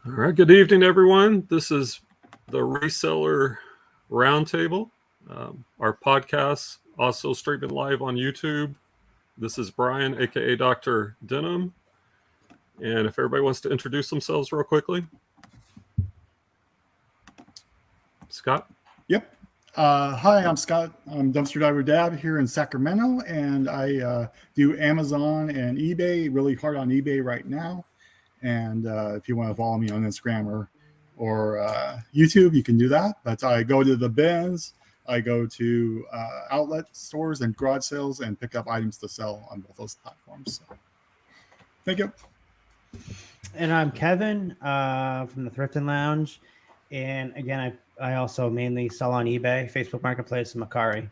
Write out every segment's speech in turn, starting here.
All right, good evening, everyone. This is the Reseller Roundtable. Our podcast also streaming live on YouTube. This is Brian, aka Dr. Denham. And if everybody wants to introduce themselves real quickly. Scott? Yep. Hi, I'm Scott. I'm Dumpster Diver Dad here in Sacramento, and I do Amazon and eBay, really hard on eBay right now. And if you want to follow me on Instagram or YouTube, you can do that. But I go to the bins, I go to outlet stores and garage sales and pick up items to sell on both those platforms. So, thank you. And I'm Kevin from the Thrifting Lounge. And again, I also mainly sell on eBay, Facebook Marketplace, and Mercari.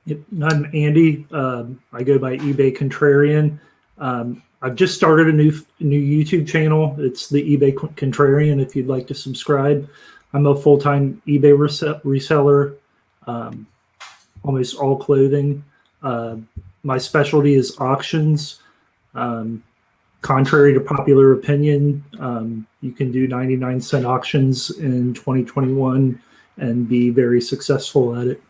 Yep. I'm Andy. I go by eBay Contrarian. I've just started a new YouTube channel. It's the eBay Contrarian if you'd like to subscribe. I'm a full-time eBay reseller, almost all clothing. My specialty is auctions. Contrary to popular opinion, you can do 99-cent auctions in 2021 and be very successful at it.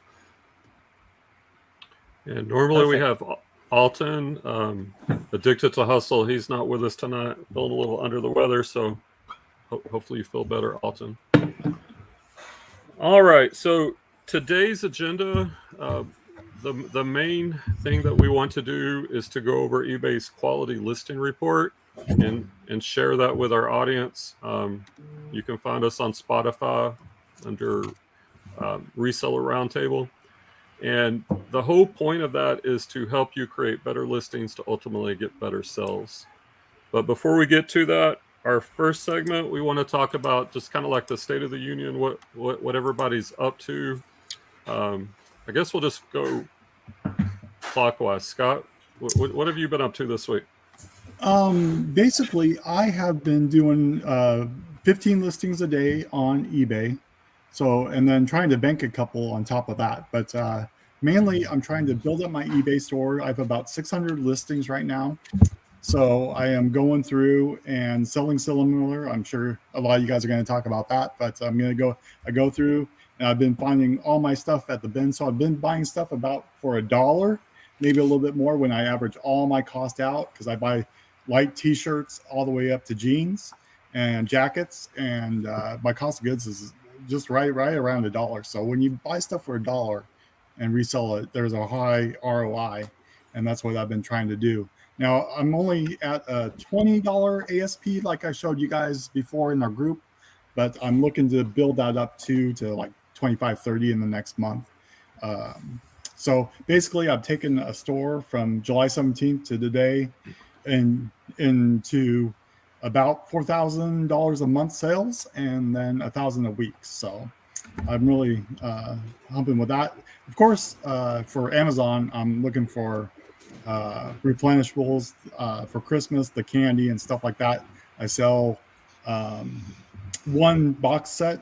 And normally we have Alton, addicted to hustle. He's not with us tonight, feeling a little under the weather, so hopefully you feel better, Alton. All right, so today's agenda, the main thing that we want to do is to go over eBay's quality listing report and share that with our audience. You can find us on Spotify under Reseller Roundtable. And the whole point of that is to help you create better listings to ultimately get better sales. But before we get to that, our first segment, we want to talk about just kind of like the state of the union, what everybody's up to. I guess we'll just go clockwise. Scott, what have you been up to this week? Basically, I have been doing 15 listings a day on eBay. So, and then trying to bank a couple on top of that. But mainly, I'm trying to build up my eBay store. I have about 600 listings right now. So I am going through and selling similar. I'm sure a lot of you guys are going to talk about that. But I'm going to go through, and I've been finding all my stuff at the bin. So I've been buying stuff about for $1, maybe a little bit more when I average all my cost out, because I buy light T-shirts all the way up to jeans and jackets. And my cost of goods is just right around $1. So when you buy stuff for $1 and resell it, there's a high ROI, and that's what I've been trying to do. Now I'm only at a $20 ASP, like I showed you guys before in our group, but I'm looking to build that up to like 25, 30 in the next month. So basically, I've taken a store from July 17th to today and into about $4,000 a month sales, and then $1,000 a week. So I'm really humping with that. Of course, for Amazon, I'm looking for replenishables for Christmas, the candy and stuff like that. I sell one box set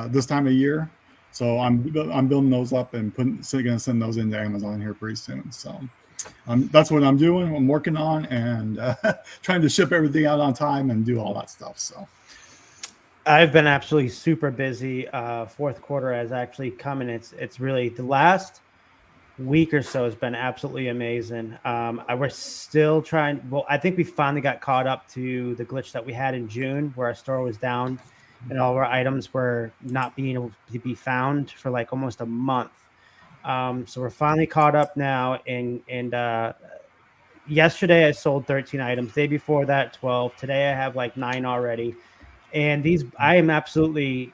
this time of year. So I'm building those up and going to send those into Amazon here pretty soon. So that's what I'm doing. I'm working on and trying to ship everything out on time and do all that stuff. So I've been absolutely super busy. Fourth quarter has actually come, and it's really the last week or so has been absolutely amazing. We're still trying. Well, I think we finally got caught up to the glitch that we had in June, where our store was down and all of our items were not being able to be found for like almost a month. So we're finally caught up now. And yesterday I sold 13 items. Day before that, 12. Today I have like 9 already. And I am absolutely,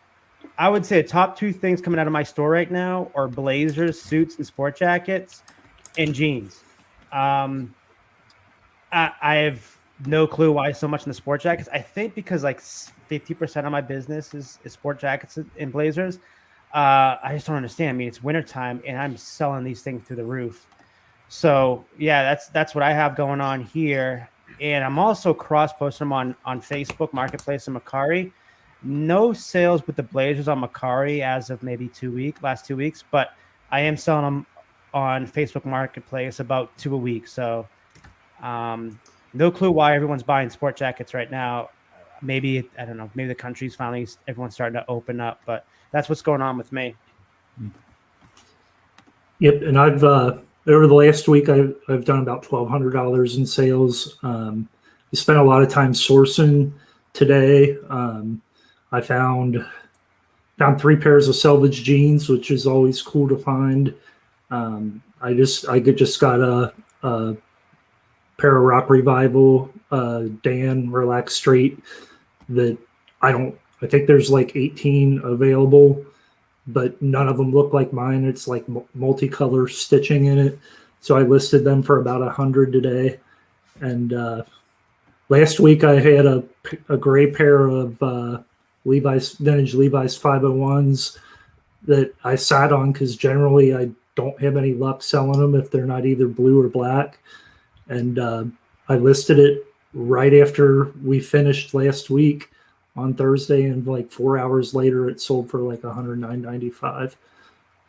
I would say the top 2 things coming out of my store right now are blazers, suits, and sport jackets, and jeans. I have no clue why so much in the sport jackets. I think because like 50% of my business is sport jackets and blazers. I just don't understand. I mean, it's wintertime and I'm selling these things through the roof. So yeah, that's what I have going on here. And I'm also cross-posting them on Facebook Marketplace and Mercari. No sales with the blazers on Mercari as of maybe last 2 weeks, but I am selling them on Facebook Marketplace about 2 a week. So no clue why everyone's buying sport jackets right now. maybe I don't know. Maybe the country's finally everyone's starting to open up, but that's what's going on with me. Yep, and I've over the last week I've done about $1,200 in sales. I spent a lot of time sourcing today. I found 3 pairs of salvage jeans, which is always cool to find. I just got a pair of Rock Revival Dan Relax Straight that I think there's like 18 available, but none of them look like mine. It's like multicolor stitching in it. So I listed them for about 100 today. And last week I had a gray pair of vintage Levi's 501s that I sat on because generally I don't have any luck selling them if they're not either blue or black. And I listed it right after we finished last week on Thursday, and like 4 hours later it sold for like $109.95.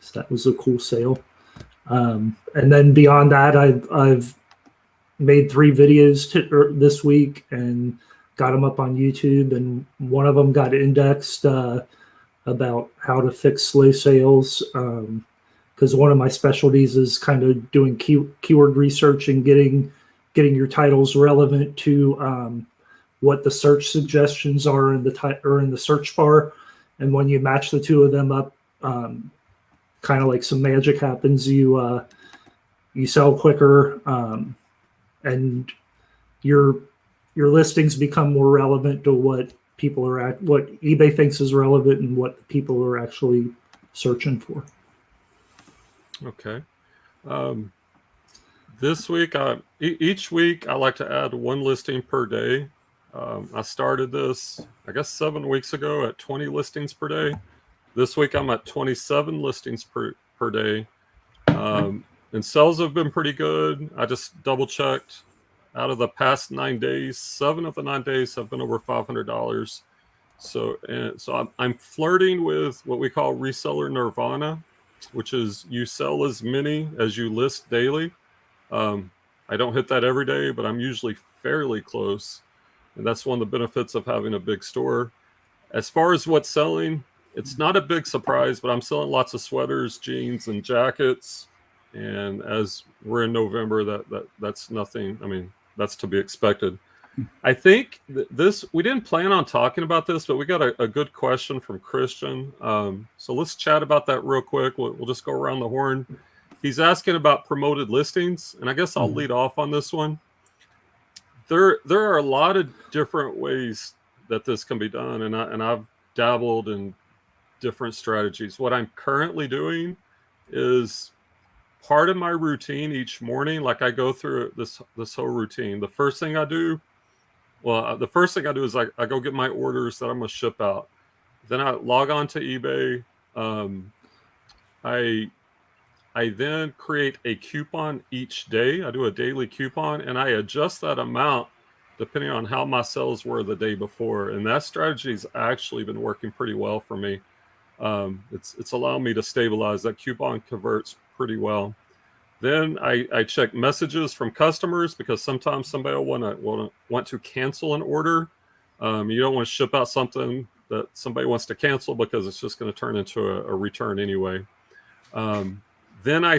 So that was a cool sale. And then beyond that, I've made 3 videos this week and got them up on YouTube, and one of them got indexed about how to fix slow sales, because one of my specialties is kind of doing keyword research and getting your titles relevant to what the search suggestions are in the search bar. And when you match the two of them up, kind of like some magic happens. You sell quicker, and your listings become more relevant to what people are what eBay thinks is relevant and what people are actually searching for. Okay. This week, each week I like to add 1 listing per day. I started this, I guess, 7 weeks ago at 20 listings per day. This week I'm at 27 listings per day. And sales have been pretty good. I just double checked. Out of the past 9 days, 7 of the 9 days have been over $500. So I'm flirting with what we call reseller nirvana, which is you sell as many as you list daily. I don't hit that every day, but I'm usually fairly close. And that's one of the benefits of having a big store. As far as what's selling, it's not a big surprise, but I'm selling lots of sweaters, jeans, and jackets. And as we're in November, that's nothing. I mean, that's to be expected. I think we didn't plan on talking about this, but we got a good question from Christian. So let's chat about that real quick. We'll just go around the horn. He's asking about promoted listings, and I guess I'll lead off on this one. There are a lot of different ways that this can be done, and I've dabbled in different strategies. What I'm currently doing is part of my routine each morning. Like I go through this whole routine. The first thing I do is I go get my orders that I'm gonna ship out. Then I log on to eBay. I then create a coupon each day. I do a daily coupon, and I adjust that amount depending on how my sales were the day before. And that strategy's actually been working pretty well for me. It's allowing me to stabilize. That coupon converts pretty well. Then I check messages from customers, because sometimes somebody will want to cancel an order. You don't want to ship out something that somebody wants to cancel because it's just going to turn into a return anyway. Then I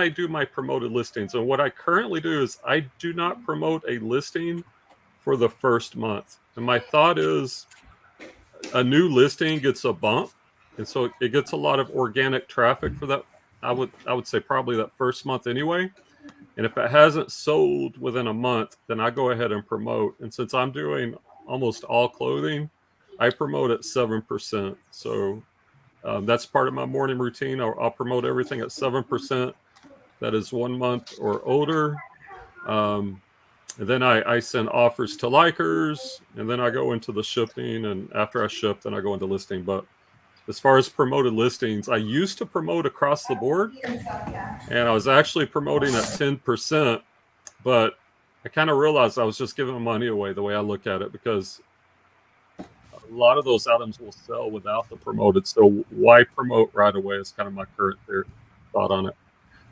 do my promoted listings. And what I currently do is I do not promote a listing for the first month. And my thought is a new listing gets a bump. And so it gets a lot of organic traffic for that. I would say probably that first month anyway. And if it hasn't sold within a month, then I go ahead and promote. And since I'm doing almost all clothing, I promote at 7%. So that's part of my morning routine. I'll promote everything at 7%. That is 1 month or older. And then I send offers to likers, and then I go into the shipping. And after I ship, then I go into listing. But as far as promoted listings, I used to promote across the board, and I was actually promoting at 10%. But I kind of realized I was just giving money away the way I look at it, because a lot of those items will sell without the promoted. So why promote right away is kind of my current thought on it.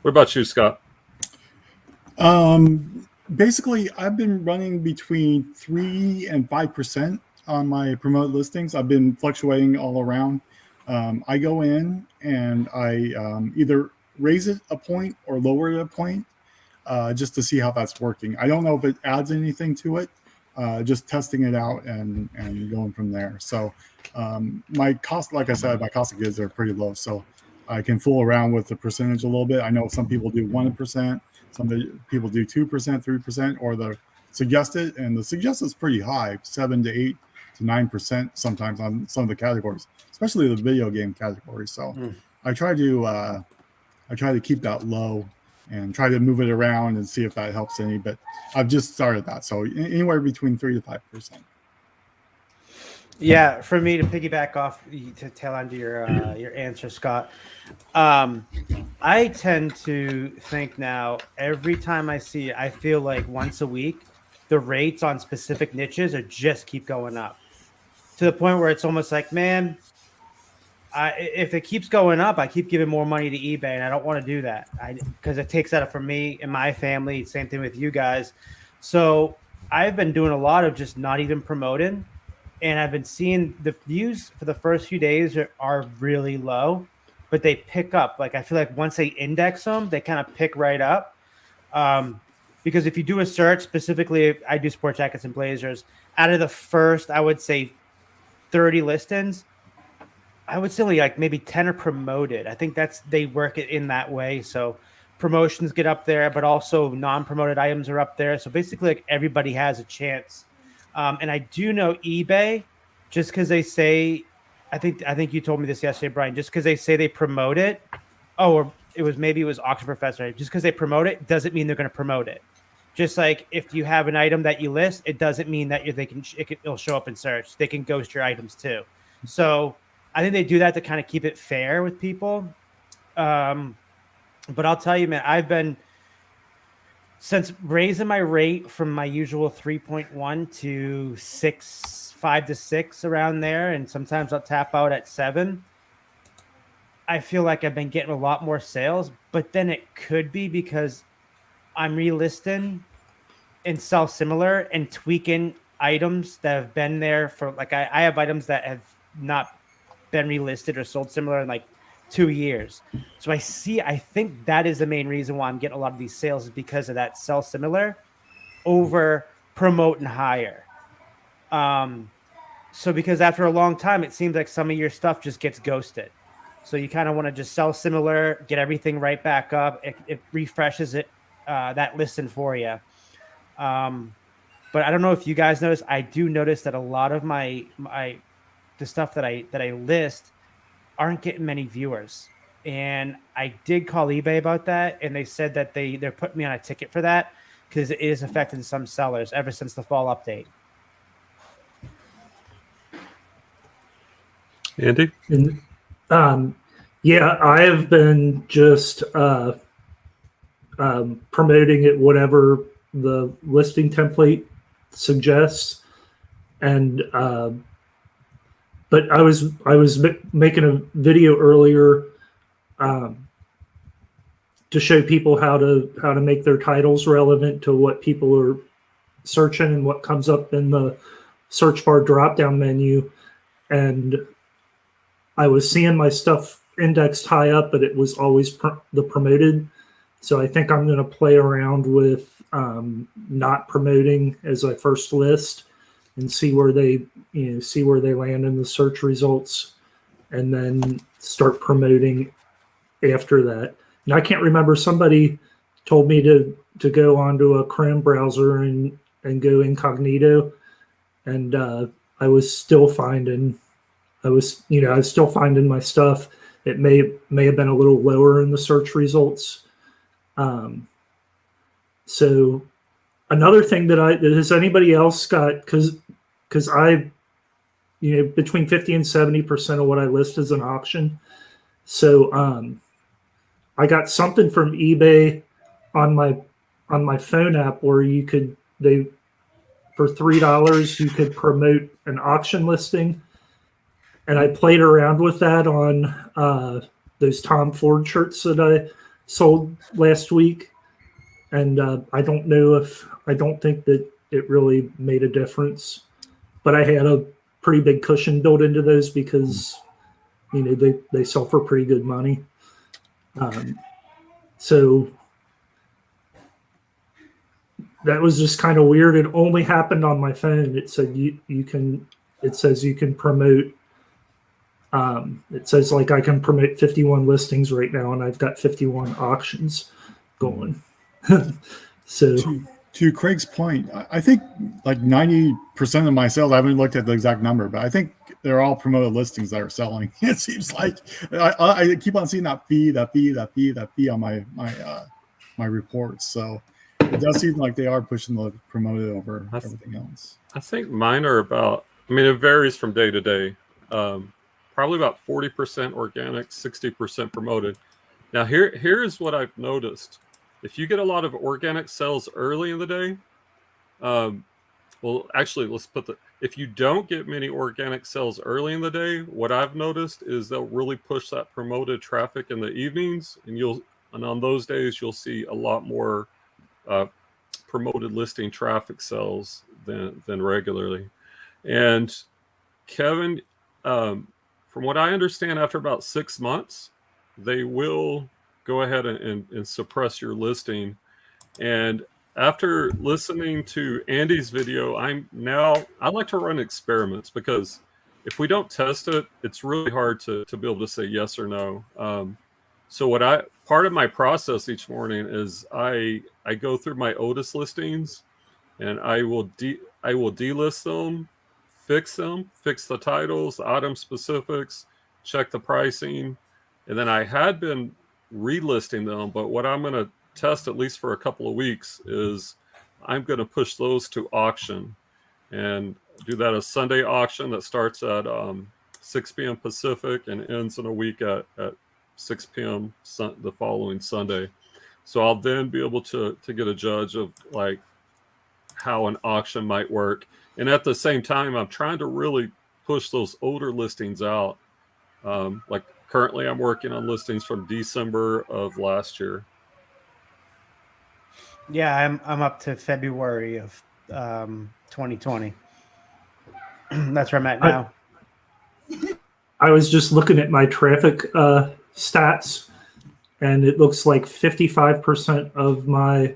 What about you, Scott? Basically, I've been running between 3 and 5% on my promoted listings. I've been fluctuating all around. I go in and I either raise it a point or lower it a point just to see how that's working. I don't know if it adds anything to it. Just testing it out and going from there. So my cost, like I said, my cost of goods are pretty low, so I can fool around with the percentage a little bit. I know some people do 1%, some people do 2%, 3%, or the suggested, and the suggested is pretty high, 7 to 8 to 9% sometimes on some of the categories, especially the video game category. So I try to keep that low and try to move it around and see if that helps any. But I've just started that, so anywhere between 3 to 5%. Yeah, for me to piggyback off to tail onto your answer, Scott. I tend to think now every time I see it, I feel like once a week the rates on specific niches are just keep going up to the point where it's almost like, man, if it keeps going up, I keep giving more money to eBay, and I don't want to do that because it takes that up from me and my family. Same thing with you guys. So I've been doing a lot of just not even promoting, and I've been seeing the views for the first few days are really low, but they pick up. Like I feel like once they index them, they kind of pick right up. Because if you do a search, specifically, I do sport jackets and blazers. Out of the first, I would say 30 listings, I would say only like maybe 10 are promoted. I think they work it in that way. So promotions get up there, but also non-promoted items are up there. So basically, like everybody has a chance. And I do know eBay, just because they say, I think you told me this yesterday, Brian. Just because they say they promote it, or it was Auction Professor. Just because they promote it doesn't mean they're going to promote it. Just like if you have an item that you list, it doesn't mean that it'll show up in search. They can ghost your items too. So I think they do that to kind of keep it fair with people. But I'll tell you, man, I've been since raising my rate from my usual 3.1 to 5 to 6 around there, and sometimes I'll tap out at 7. I feel like I've been getting a lot more sales, but then it could be because I'm relisting and sell similar and tweaking items that have been there for like I have items that have not been relisted or sold similar in like 2 years. So I think that is the main reason why I'm getting a lot of these sales is because of that sell similar over promote and hire. So because after a long time, it seems like some of your stuff just gets ghosted. So you kind of want to just sell similar, get everything right back up. It refreshes it, that listing for you. But I don't know if you guys notice, I do notice that a lot of the stuff that I list aren't getting many viewers. And I did call eBay about that, and they said that they're putting me on a ticket for that because it is affecting some sellers ever since the fall update. Andy? And yeah, I have been just promoting it whatever the listing template suggests, and but I was making a video earlier to show people how to make their titles relevant to what people are searching and what comes up in the search bar drop down menu. And I was seeing my stuff indexed high up, but it was always the promoted. So I think I'm going to play around with not promoting as I first list and see where they land in the search results, and then start promoting after that. And I can't remember, somebody told me to go onto a Chrome browser and go incognito, and I was still finding my stuff. It may have been a little lower in the search results. So another thing that has anybody else got, because I, between 50 and 70% of what I list is an auction. So I got something from eBay on my phone app where for $3 you could promote an auction listing. And I played around with that on those Tom Ford shirts that I sold last week. And I don't know if I don't think that it really made a difference. But I had a pretty big cushion built into those because, they sell for pretty good money. So that was just kind of weird. It only happened on my phone. It said it says you can promote. It says like I can promote 51 listings right now, and I've got 51 auctions going. So to Craig's point, I think like 90% of my sales, I haven't looked at the exact number, but I think they're all promoted listings that are selling. It seems like I keep on seeing that fee on my reports. So it does seem like they are pushing the promoted over everything else. I think mine are about, it varies from day to day. Probably about 40% organic, 60% promoted. Now here's what I've noticed. If you get a lot of organic sales early in the day, well, actually, if you don't get many organic sales early in the day, what I've noticed is they'll really push that promoted traffic in the evenings, and on those days you'll see a lot more promoted listing traffic sales than regularly. And Kevin, from what I understand, after about 6 months, they will go ahead and suppress your listing. And after listening to Andy's video, I like to run experiments, because if we don't test it, it's really hard to be able to say yes or no. So part of my process each morning is I go through my Otis listings, and I will delist them, fix the titles, the item specifics, check the pricing, and then I had been relisting them. But what I'm going to test, at least for a couple of weeks, is I'm going to push those to auction, and do that a Sunday auction that starts at 6 p.m. Pacific and ends in a week at 6 p.m. the following Sunday. So I'll then be able to get a judge of like how an auction might work. And at the same time, I'm trying to really push those older listings out. Like currently I'm working on listings from December of last year. Yeah, I'm up to February of 2020. That's where I'm at now. I was just looking at my traffic stats, and it looks like 55% of my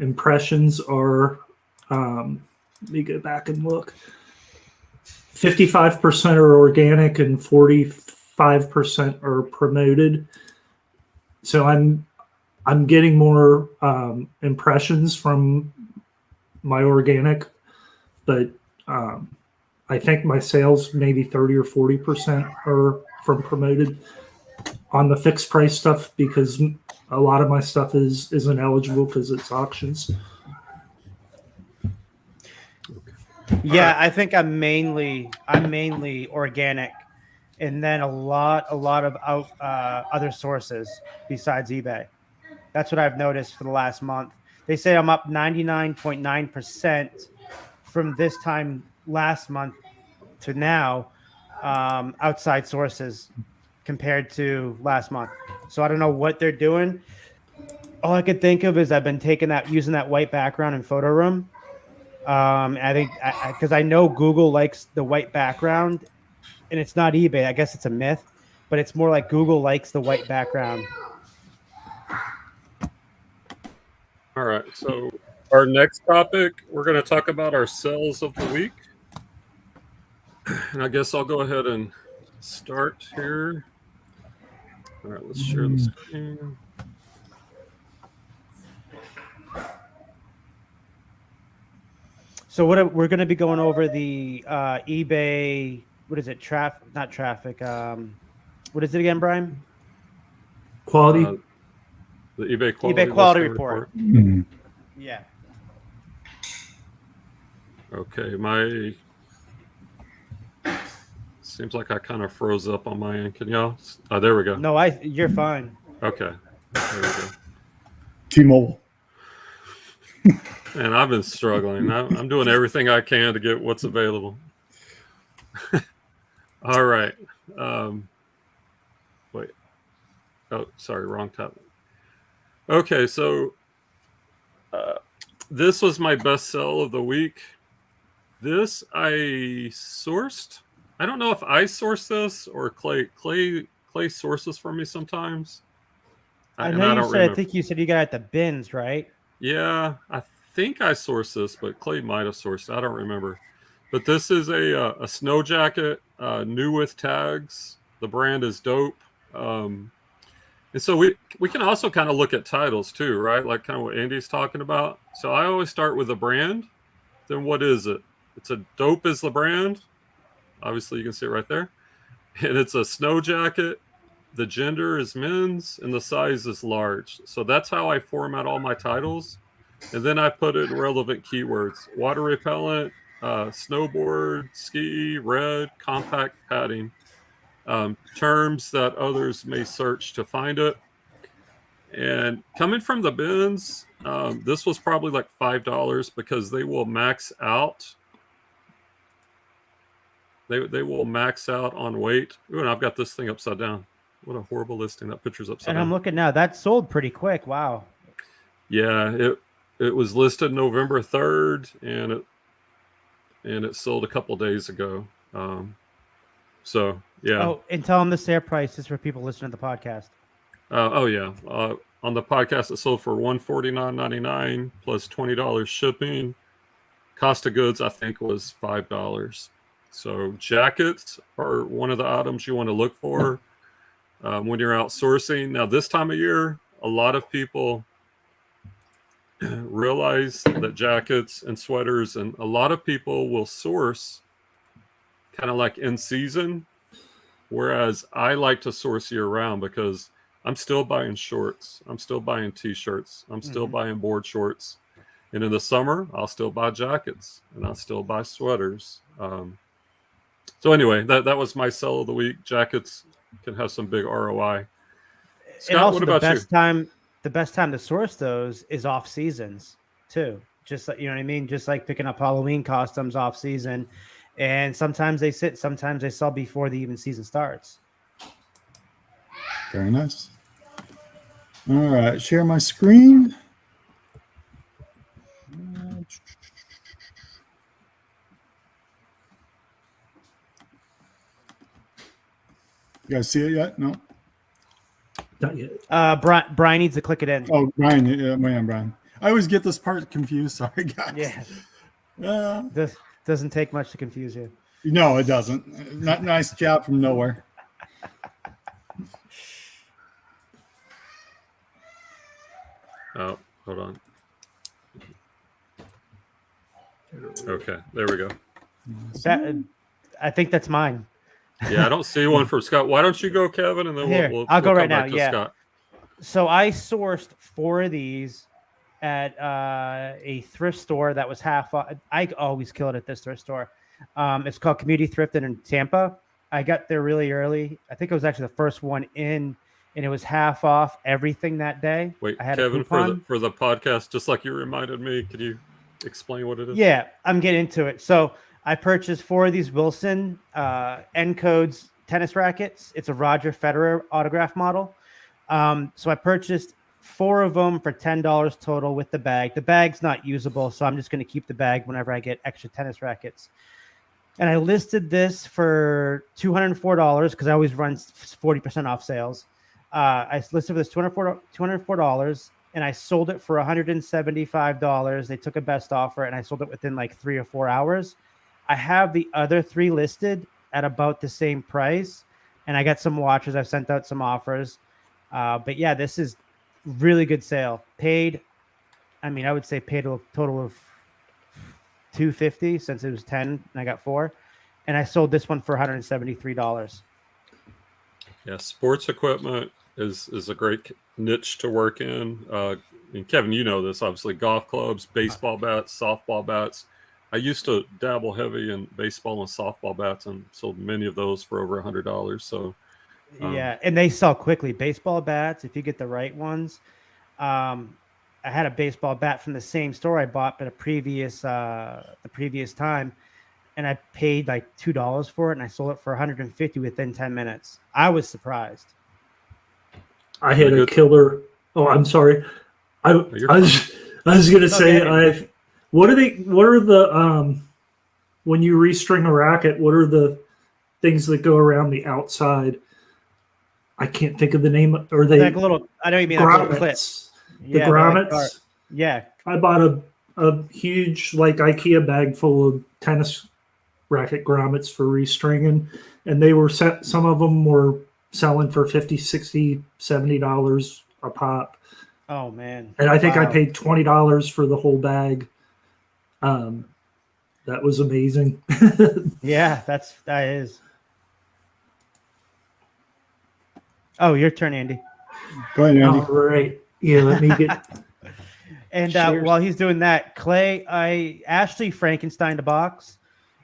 impressions are, let me go back and look. 55% are organic and 45% are promoted. So I'm getting more impressions from my organic, but I think my sales maybe 30 or 40% are from promoted on the fixed price stuff, because a lot of my stuff isn't eligible because it's auctions. Yeah, I think I'm mainly organic, and then a lot of other sources besides eBay. That's what I've noticed for the last month. They say I'm up 99.9% from this time last month to now, outside sources compared to last month. So I don't know what they're doing. All I could think of is I've been using that white background in Photo Room. I think because I know Google likes the white background, and it's not eBay. I guess it's a myth, but it's more like Google likes the white background. All right. So our next topic, we're going to talk about our sales of the week. And I guess I'll go ahead and start here. All right, let's share the screen. So we're going to be going over the eBay. What is it? Not traffic. What is it again, Brian? Quality. The eBay quality, report. Mm-hmm. Yeah. Okay, seems like I kind of froze up on my end. Can y'all? Oh, there we go. No, you're fine. Okay, there we go. T-Mobile. And I've been struggling. I'm doing everything I can to get what's available. All right. Wait. Oh, sorry, wrong tab. Okay, so This was my best sell of the week. This I sourced. I don't know if I sourced this or Clay sources for me sometimes. I And know I you don't said. remember. I think you said you got it at the bins, right? Yeah, I think I sourced this, but Clay might have sourced it. I don't remember. But this is a snow jacket, new with tags. The brand is dope. And so we can also kind of look at titles too, right? Like kind of what Andy's talking about. So I always start with the brand. Then what is it? It's a dope is the brand. Obviously, you can see it right there. And it's a snow jacket. The gender is men's and the size is large. So that's how I format all my titles. And then I put in relevant keywords: water repellent, snowboard, ski, red, compact padding, terms that others may search to find it. And coming from the bins, this was probably like $5 because they will max out. They will max out on weight. Ooh, and I've got this thing upside down. What a horrible listing. That picture's upside And down. I'm looking now. That sold pretty quick. Wow. Yeah, it was listed November 3rd, and it sold a couple days ago. So yeah. Oh, and tell them the sale price is for people listening to the podcast. Oh yeah. On the podcast, it sold for $149.99 plus $20 shipping. Cost of goods, I think, was $5. So jackets are one of the items you want to look for when you're outsourcing. Now, this time of year, a lot of people realize that jackets and sweaters, and a lot of people will source kind of like in season, whereas I like to source year round because I'm still buying shorts, I'm still buying t-shirts, I'm still buying board shorts, and in the summer I'll still buy jackets and I'll still buy sweaters. So anyway, that was my sell of the week. Jackets can have some big ROI. Scott, and also what about the best time to source those is off seasons too. Just like, you know what I mean? Just like picking up Halloween costumes off season. And sometimes they sometimes they sell before the even season starts. Very nice. All right, share my screen. You guys see it yet? No. Not yet. Brian needs to click it in. Oh, Brian. Yeah, Brian. I always get this part confused. Sorry, guys. Yeah. Doesn't take much to confuse you. No, it doesn't. Not nice job from nowhere. Oh, hold on. Okay, there we go. I think that's mine. Yeah, I don't see one for Scott. Why don't you go, Kevin, and then Here, I'll go come right back now, to yeah. Scott. So I sourced 4 of these at a thrift store that was half off. I always kill it at this thrift store. It's called Community Thrifted in Tampa. I got there really early. I think it was actually the first one in, and it was half off everything that day. Wait, I had Kevin, a coupon. for the podcast, just like you reminded me, could you explain what it is? Yeah, I'm getting into it. So I purchased 4 of these Wilson N Codes tennis rackets. It's a Roger Federer autograph model. So I purchased 4 of them for $10 total with the bag. The bag's not usable, so I'm just going to keep the bag whenever I get extra tennis rackets. And I listed this for $204 because I always run 40% off sales. I listed for this $204, and I sold it for $175. They took a best offer, and I sold it within like 3 or 4 hours. I have the other 3 listed at about the same price, and I got some watches. I've sent out some offers. But yeah, this is really good sale. I would say paid a total of $250 since it was 10 and I got 4, and I sold this one for $173. Yeah, sports equipment is a great niche to work in. And Kevin, you know this, obviously. Golf clubs, baseball bats, softball bats. I used to dabble heavy in baseball and softball bats and sold many of those for over $100. So yeah, and they sell quickly. Baseball bats, if you get the right ones. I had a baseball bat from the same store I bought at the previous time, and I paid like $2 for it, and I sold it for $150 within 10 minutes. I was surprised. I had a killer. Oh, I'm sorry. I I was gonna No, say, Andy. what are the when you restring a racket? What are the things that go around the outside? I can't think of the name. Are Like they a little, I know you mean like little clip. grommets? The Yeah, they're like grommets. yeah. I bought a huge like IKEA bag full of tennis racket grommets for restringing, and they were set. Some of them were selling for $50, $60, $70 a pop, Oh man. and I think I Wow. paid $20 for the whole bag. That was amazing. Yeah, that is. Oh, your turn, Andy. Go ahead, Andy. All right. Yeah, let me get And shares. while he's doing that, Clay, I Ashley Frankenstein the box,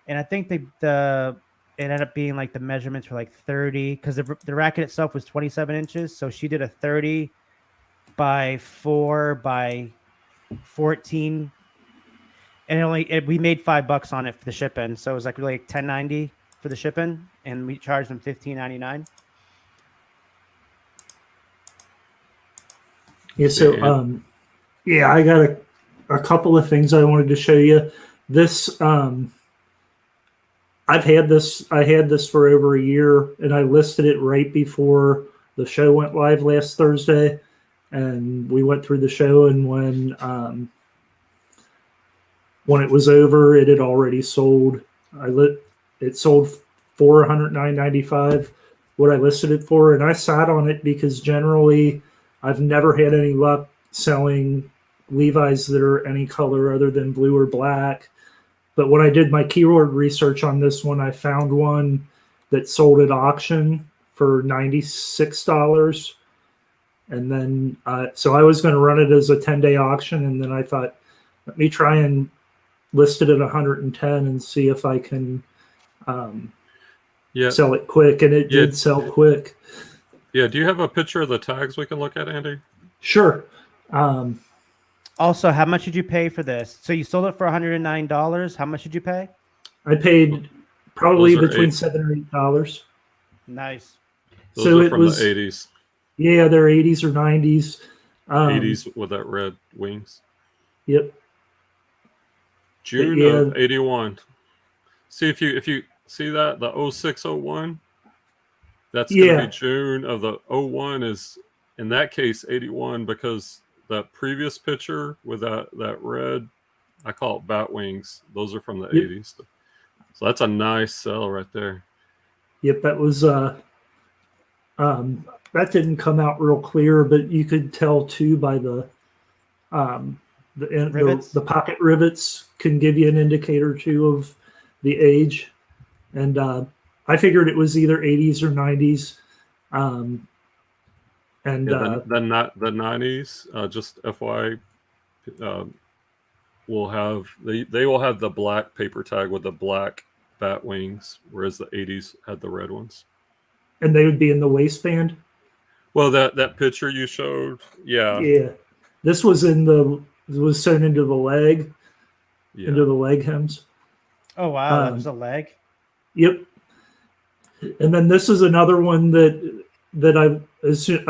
and I think it ended up being like the measurements were like 30 because the racket itself was 27 inches, so she did a 30 by 4 by 14, and we made $5 on it for the shipping, so it was like really like 10.90 for the shipping, and we charged them $15.99. Yeah, so yeah, I got a couple of things I wanted to show you. This I had this for over a year, and I listed it right before the show went live last Thursday, and we went through the show, and when it was over, it had already sold. It sold for $109.95 what I listed it for, and I sat on it because generally I've never had any luck selling Levi's that are any color other than blue or black. But when I did my keyword research on this one, I found one that sold at auction for $96. And then, so I was going to run it as a 10-day auction, and then I thought, let me try and list it at 110 and see if I can sell it quick. And it did sell quick. Yeah. Do you have a picture of the tags we can look at, Andy? Sure. Also, how much did you pay for this? So you sold it for $109. How much did you pay? I paid probably between $7 or $8. Nice. Those so are it from was the 80s. Yeah, they're 80s or 90s. 80s with that red wings. Yep. June of 81. See if you see that the 0601. That's going to be June of the 01 is in that case 81 because that previous picture with that red, I call it bat wings. Those are from the 80s. So that's a nice sell right there. Yep, that was that didn't come out real clear, but you could tell too by the pocket rivets can give you an indicator too of the age. And I figured it was either 80s or 90s. And the 90s, just FYI, will have they will have the black paper tag with the black bat wings, whereas the 80s had the red ones. And they would be in the waistband. Well, that picture you showed, yeah, this was was sewn into the leg, into the leg hems. Oh wow, that was a leg. Yep. And then this is another one that I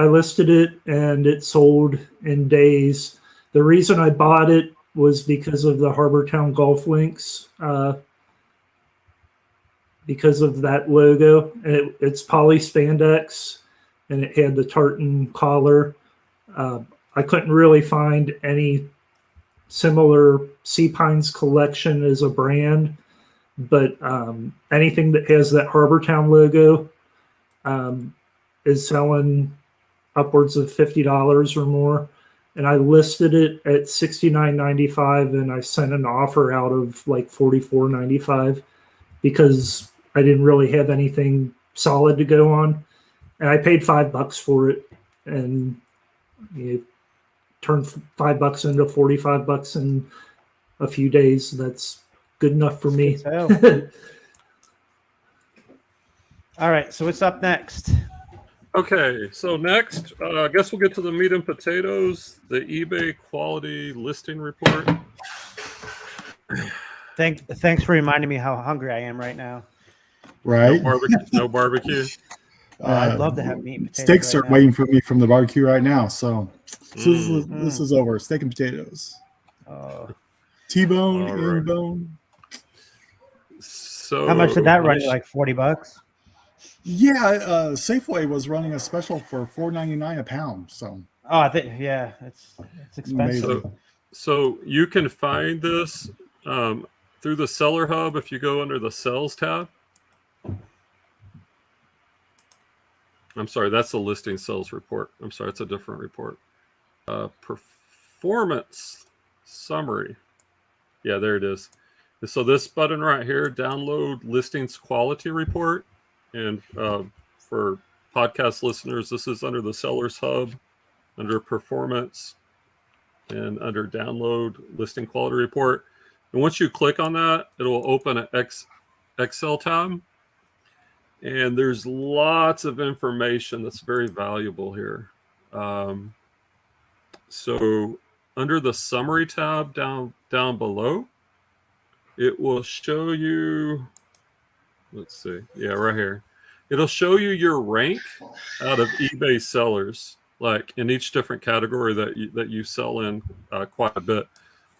listed it and it sold in days. The reason I bought it was because of the Harbortown golf links, because of that logo. It's poly spandex, and it had the tartan collar. I couldn't really find any similar Sea Pines collection as a brand, but anything that has that Harbortown logo is selling upwards of $50 or more. And I listed it at $69.95, and I sent an offer out of like $44.95 because I didn't really have anything solid to go on. And I paid $5 for it, and turned $5 into $45 in a few days. That's good enough for me. All right, so what's up next? Okay, so next, I guess we'll get to the meat and potatoes, the eBay quality listing report. Thanks for reminding me how hungry I am right now. Right? No barbecue. I'd love to have meat and potatoes. Steaks right are now. waiting for me from the barbecue right now, so this is over. Steak and potatoes. Oh, T-bone, All right. in-bone. So how much did that run you? Like $40? Yeah, Safeway was running a special for $4.99 a pound. So Oh, I think yeah, it's expensive. amazing. So you can find this through the Seller Hub if you go under the Sales tab. I'm sorry, that's the listing sales report. I'm sorry, it's a different report. Performance summary. Yeah, there it is. So this button right here, download listings quality report. And for podcast listeners, this is under the Sellers Hub, under performance, and under download listing quality report. And once you click on that, it will open an Excel tab. And there's lots of information that's very valuable here. So under the summary tab down below, it will show you, let's see, yeah, right here. It'll show you your rank out of eBay sellers, like in each different category that you sell in quite a bit.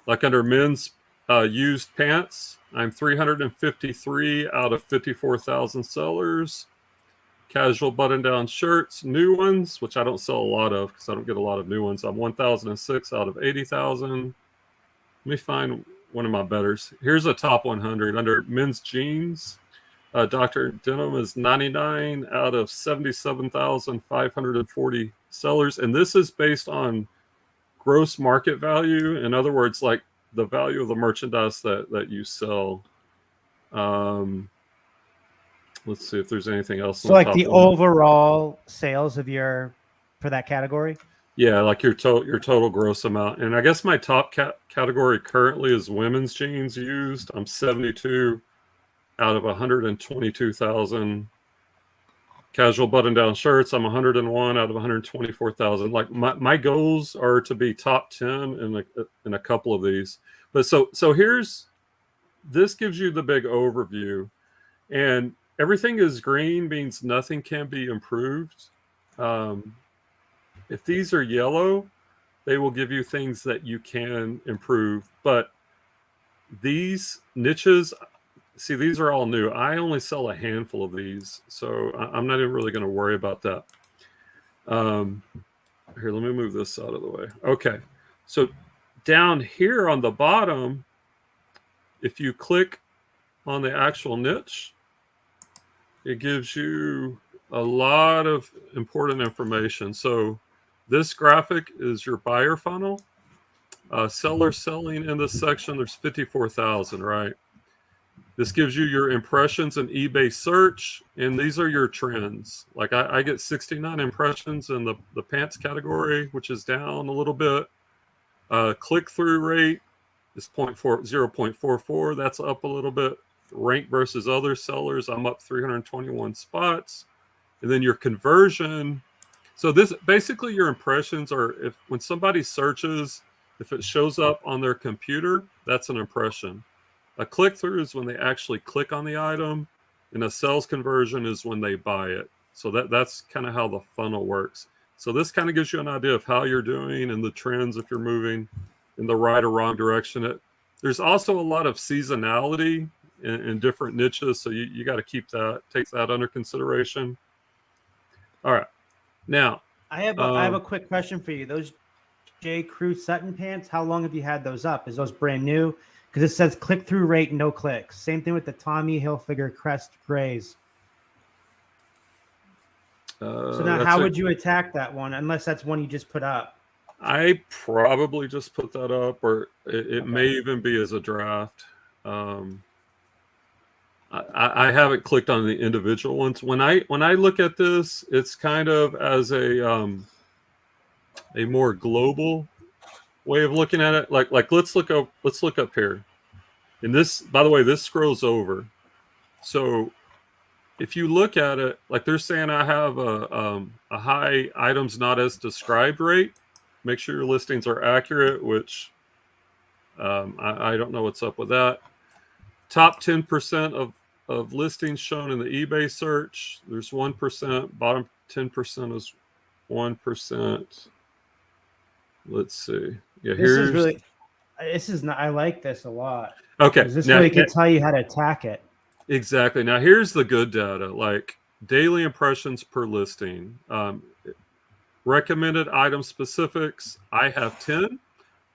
Like under men's used pants, I'm 353 out of 54,000 sellers. Casual button-down shirts, new ones, which I don't sell a lot of because I don't get a lot of new ones. I'm 1,006 out of 80,000. Let me find one of my betters. Here's a top 100 under men's jeans. Dr. Denim is 99 out of 77,540 sellers, and this is based on gross market value. In other words, like the value of the merchandise that you sell. Let's see if there's anything else. So like the overall sales of your for that category. Yeah, like your total gross amount. And I guess my top category currently is women's jeans used. I'm 72 out of 122,000. Casual button-down shirts, I'm 101 out of 124,000. Like my goals are to be top 10 in a couple of these. But so this gives you the big overview, and everything is green means nothing can be improved. If these are yellow, they will give you things that you can improve. But these niches, see, these are all new. I only sell a handful of these, so I'm not even really going to worry about that. Here, let me move this out of the way. Okay, so down here on the bottom, if you click on the actual niche, it gives you a lot of important information. So this graphic is your buyer funnel. Seller selling in this section, there's 54,000, right? This gives you your impressions in eBay search, and these are your trends. Like I get 69 impressions in the pants category, which is down a little bit. Click-through rate is 0.44. That's up a little bit. Rank versus other sellers, I'm up 321 spots. And then your conversion. So this basically your impressions are when somebody searches, if it shows up on their computer, that's an impression. A click-through is when they actually click on the item, and a sales conversion is when they buy it. So that's kind of how the funnel works. So this kind of gives you an idea of how you're doing and the trends if you're moving in the right or wrong direction. There's also a lot of seasonality in different niches, so you got to take that under consideration. All right, now I have a quick question for you. Those J. Crew Sutton pants, how long have you had those up? Is those brand new? Because it says click-through rate, no clicks. Same thing with the Tommy Hilfiger Crest Grays. So now how would you attack that one, unless that's one you just put up? I probably just put that up, or it may even be as a draft. I haven't clicked on the individual ones. When I look at this, it's kind of as a more global way of looking at it. Like let's look up here. And this, by the way, this scrolls over. So if you look at it, like they're saying I have a high items not as described rate. Make sure your listings are accurate, which I don't know what's up with that. Top 10% of listings shown in the eBay search, there's 1%. Bottom 10% is 1%. Let's see. Yeah, This is not. I like this a lot. Okay, 'Cause this now, really can tell you how to attack it. exactly. Now here's the good data, like daily impressions per listing. Recommended item specifics, I have 10.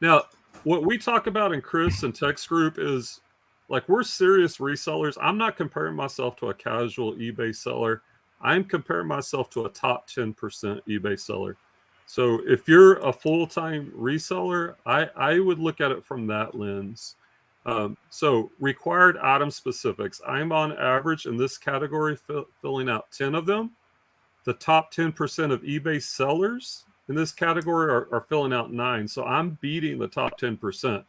Now, what we talk about in Chris and Text Group is like we're serious resellers. I'm not comparing myself to a casual eBay seller. I'm comparing myself to a top 10% eBay seller. So if you're a full-time reseller, I would look at it from that lens. So required item specifics. I'm on average in this category filling out 10 of them. The top 10% of eBay sellers in this category are filling out 9. So I'm beating the top 10%.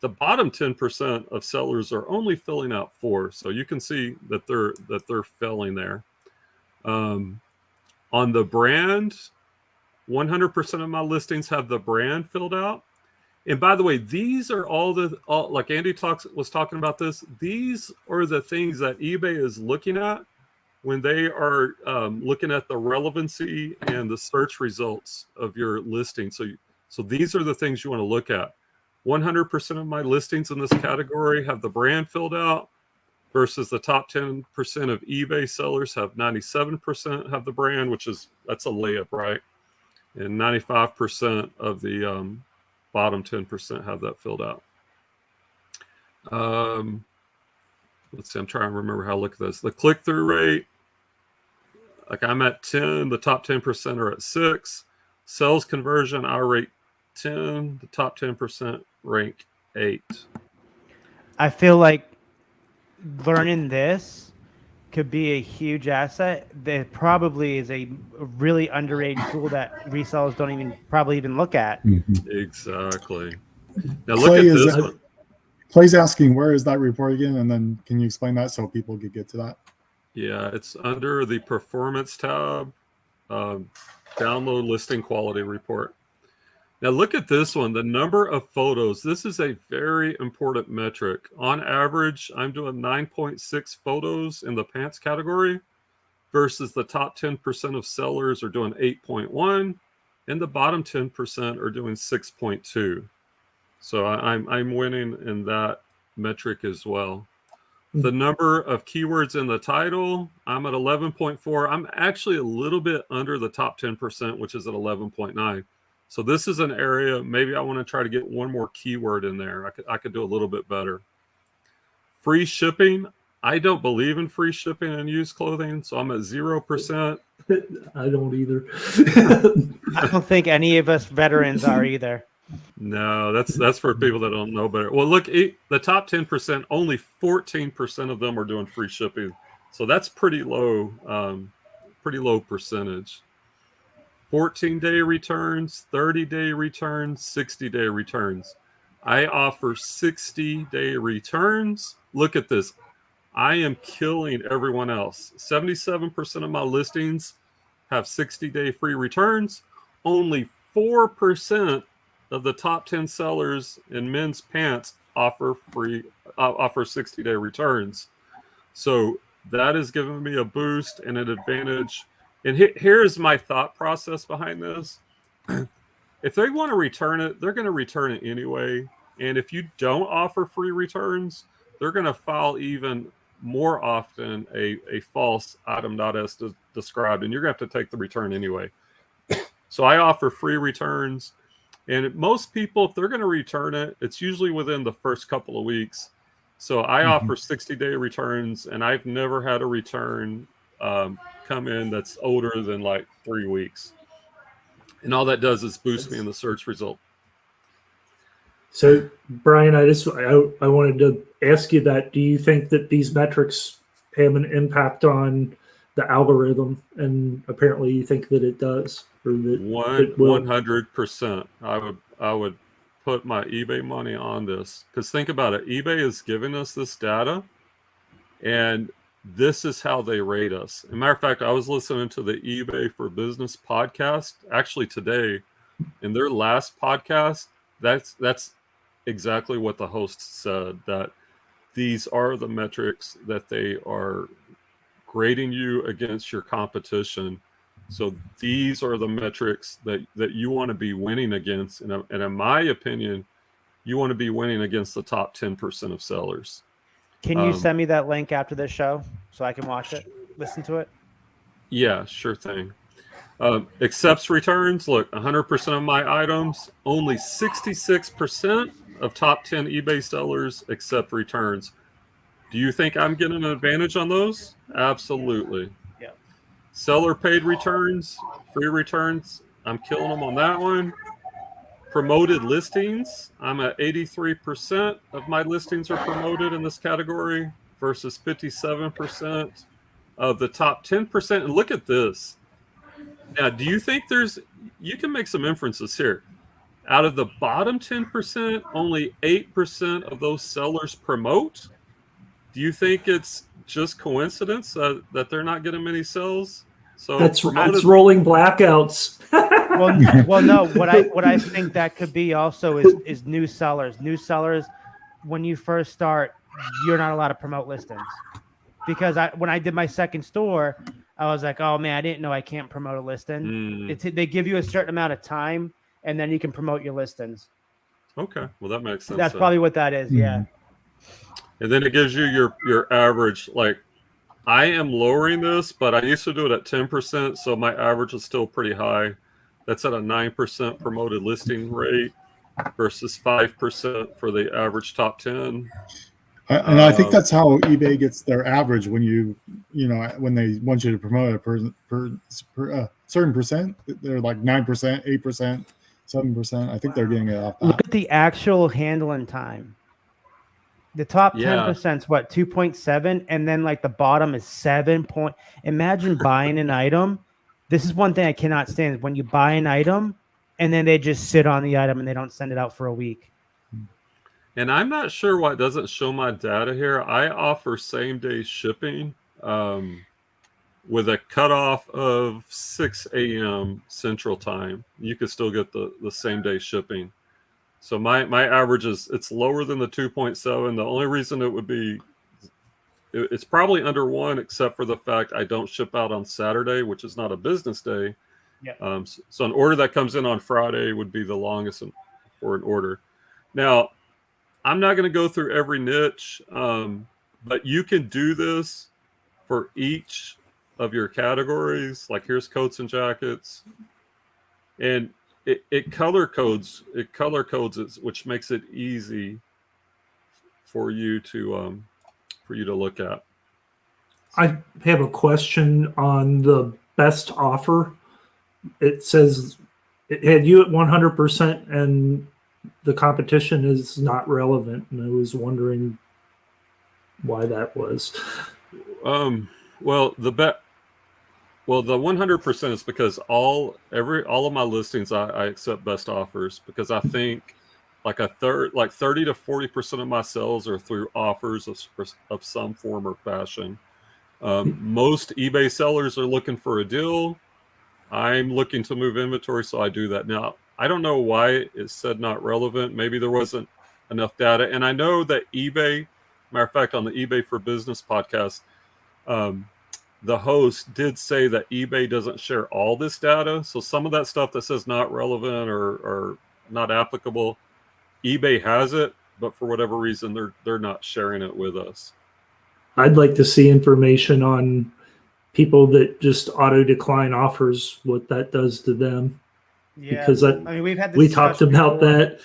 The bottom 10% of sellers are only filling out 4. So you can see that they're failing there. On the brand, 100% of my listings have the brand filled out. And by the way, these are all like Andy was talking about this. These are the things that eBay is looking at when they are looking at the relevancy and the search results of your listing. So these are the things you want to look at. 100% of my listings in this category have the brand filled out versus the top 10% of eBay sellers have 97% have the brand, that's a layup, right? And 95% of the bottom 10% have that filled out. Let's see, I'm trying to remember how to look at this. The click-through rate, like I'm at 10, the top 10% are at 6. Sales conversion, I rate 10, the top 10% rank 8. I feel like learning this could be a huge asset. That probably is a really underrated tool that resellers don't even probably even look at. Exactly. Now look Clay at this one. Clay's asking, where is that report again? And then can you explain that so people could get to that? Yeah, it's under the performance tab, download listing quality report. Now look at this one, the number of photos. This is a very important metric. On average, I'm doing 9.6 photos in the pants category versus the top 10% of sellers are doing 8.1 and the bottom 10% are doing 6.2. So I'm winning in that metric as well. The number of keywords in the title, I'm at 11.4. I'm actually a little bit under the top 10%, which is at 11.9. So this is an area, maybe I want to try to get one more keyword in there. I could do a little bit better. Free shipping, I don't believe in free shipping and used clothing, so I'm at 0%. I don't either. I don't think any of us veterans are either. No, that's for people that don't know better. Well, look, the top 10%, only 14% of them are doing free shipping. So that's pretty low percentage. 14-day returns, 30-day returns, 60-day returns. I offer 60-day returns. Look at this. I am killing everyone else. 77% of my listings have 60-day free returns. Only 4% of the top 10 sellers in men's pants offer 60-day returns. So that is giving me a boost and an advantage. And here's my thought process behind this. If they want to return it, they're going to return it anyway. And if you don't offer free returns, they're going to file even more often a false item not as described, and you're going to have to take the return anyway. So I offer free returns, and most people, if they're going to return it, it's usually within the first couple of weeks. So I offer 60-day returns, and I've never had a return come in that's older than like 3 weeks. And all that does is boost me in the search result. So, Brian, I wanted to ask you that. Do you think that these metrics have an impact on the algorithm? And apparently, you think that it does, or that it will. 100%. I would put my eBay money on this, because think about it. eBay is giving us this data, and this is how they rate us. As a matter of fact, I was listening to the eBay for Business podcast actually today. In their last podcast, that's exactly what the host said, that these are the metrics that they are grading you against your competition. So these are the metrics that you want to be winning against. And in my opinion, you want to be winning against the top 10% of sellers. Can you send me that link after this show so I can watch it, listen to it? Yeah, sure thing. Accepts returns. Look, 100% of my items, only 66% of top 10 eBay sellers accept returns. Do you think I'm getting an advantage on those? Absolutely. Yeah. Seller paid returns, free returns, I'm killing them on that one. Promoted listings, I'm at 83% of my listings are promoted in this category versus 57% of the top 10%. And look at this. Now, do you think you can make some inferences here. Out of the bottom 10%, only 8% of those sellers promote. Do you think it's just coincidence that they're not getting many sales? So That's promoted, rolling blackouts. Well, no. What I think that could be also is new sellers. New sellers, when you first start, you're not allowed to promote listings. Because when I did my second store, I was like, oh man, I didn't know I can't promote a listing. They give you a certain amount of time, and then you can promote your listings. Okay, well that makes sense. That's probably what that is. Yeah. And then it gives you your average. Like I am lowering this, but I used to do it at 10%, so my average is still pretty high. That's at a 9% promoted listing rate versus 5% for the average top 10. And I think that's how eBay gets their average when when they want you to promote a certain percent. They're like 9%, 8%, 7%. I think they're getting it off that. Look at the actual handling time. The top 10% is what, 2.7, and then like the bottom is 7 point. Imagine buying an item. This is one thing I cannot stand is when you buy an item and then they just sit on the item and they don't send it out for a week. And I'm not sure why it doesn't show my data here. I offer same-day shipping with a cutoff of 6 a.m. Central Time. You could still get the same-day shipping. So my average it's lower than the 2.7. The only reason it would be, it's probably under 1, except for the fact I don't ship out on Saturday, which is not a business day. Yeah. So an order that comes in on Friday would be the longest for an order. Now, I'm not going to go through every niche, but you can do this for each of your categories. Like here's coats and jackets, and it color codes it, which makes it easy for you to look at. I have a question on the best offer. It says it had you at 100% and the competition is not relevant, and I was wondering why that was. Well, the 100% is because all of my listings I accept best offers, because I think like 30 to 40% of my sales are through offers of some form or fashion. Most eBay sellers are looking for a deal. I'm looking to move inventory, so I do that. Now, I don't know why it said not relevant. Maybe there wasn't enough data. And I know that eBay, matter of fact, on the eBay for Business podcast, the host did say that eBay doesn't share all this data. So some of that stuff that says not relevant or not applicable, eBay has it, but for whatever reason, they're not sharing it with us. I'd like to see information on people that just auto decline offers, what that does to them. Yeah, because we talked about that.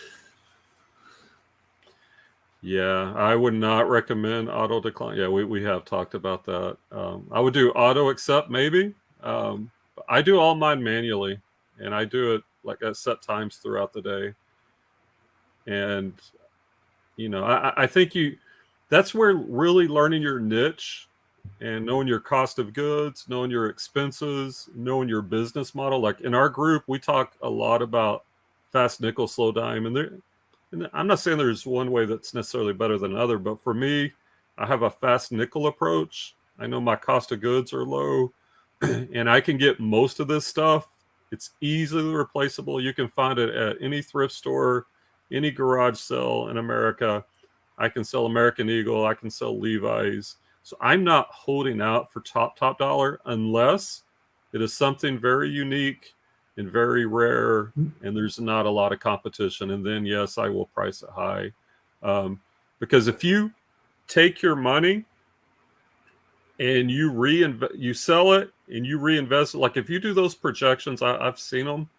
Yeah, I would not recommend auto decline. Yeah, we have talked about that. I would do auto accept maybe. I do all mine manually, and I do it like at set times throughout the day. And I think that's where really learning your niche and knowing your cost of goods, knowing your expenses, knowing your business model. Like in our group, we talk a lot about fast nickel, slow dime, and I'm not saying there's one way that's necessarily better than another, but for me, I have a fast nickel approach. I know my cost of goods are low, and I can get most of this stuff. It's easily replaceable. You can find it at any thrift store, any garage sale in America. I can sell American Eagle. I can sell Levi's. So I'm not holding out for top dollar unless it is something very unique and very rare, and there's not a lot of competition. And then, yes, I will price it high. Because if you take your money and you sell it and you reinvest it, like if you do those projections, I've seen them,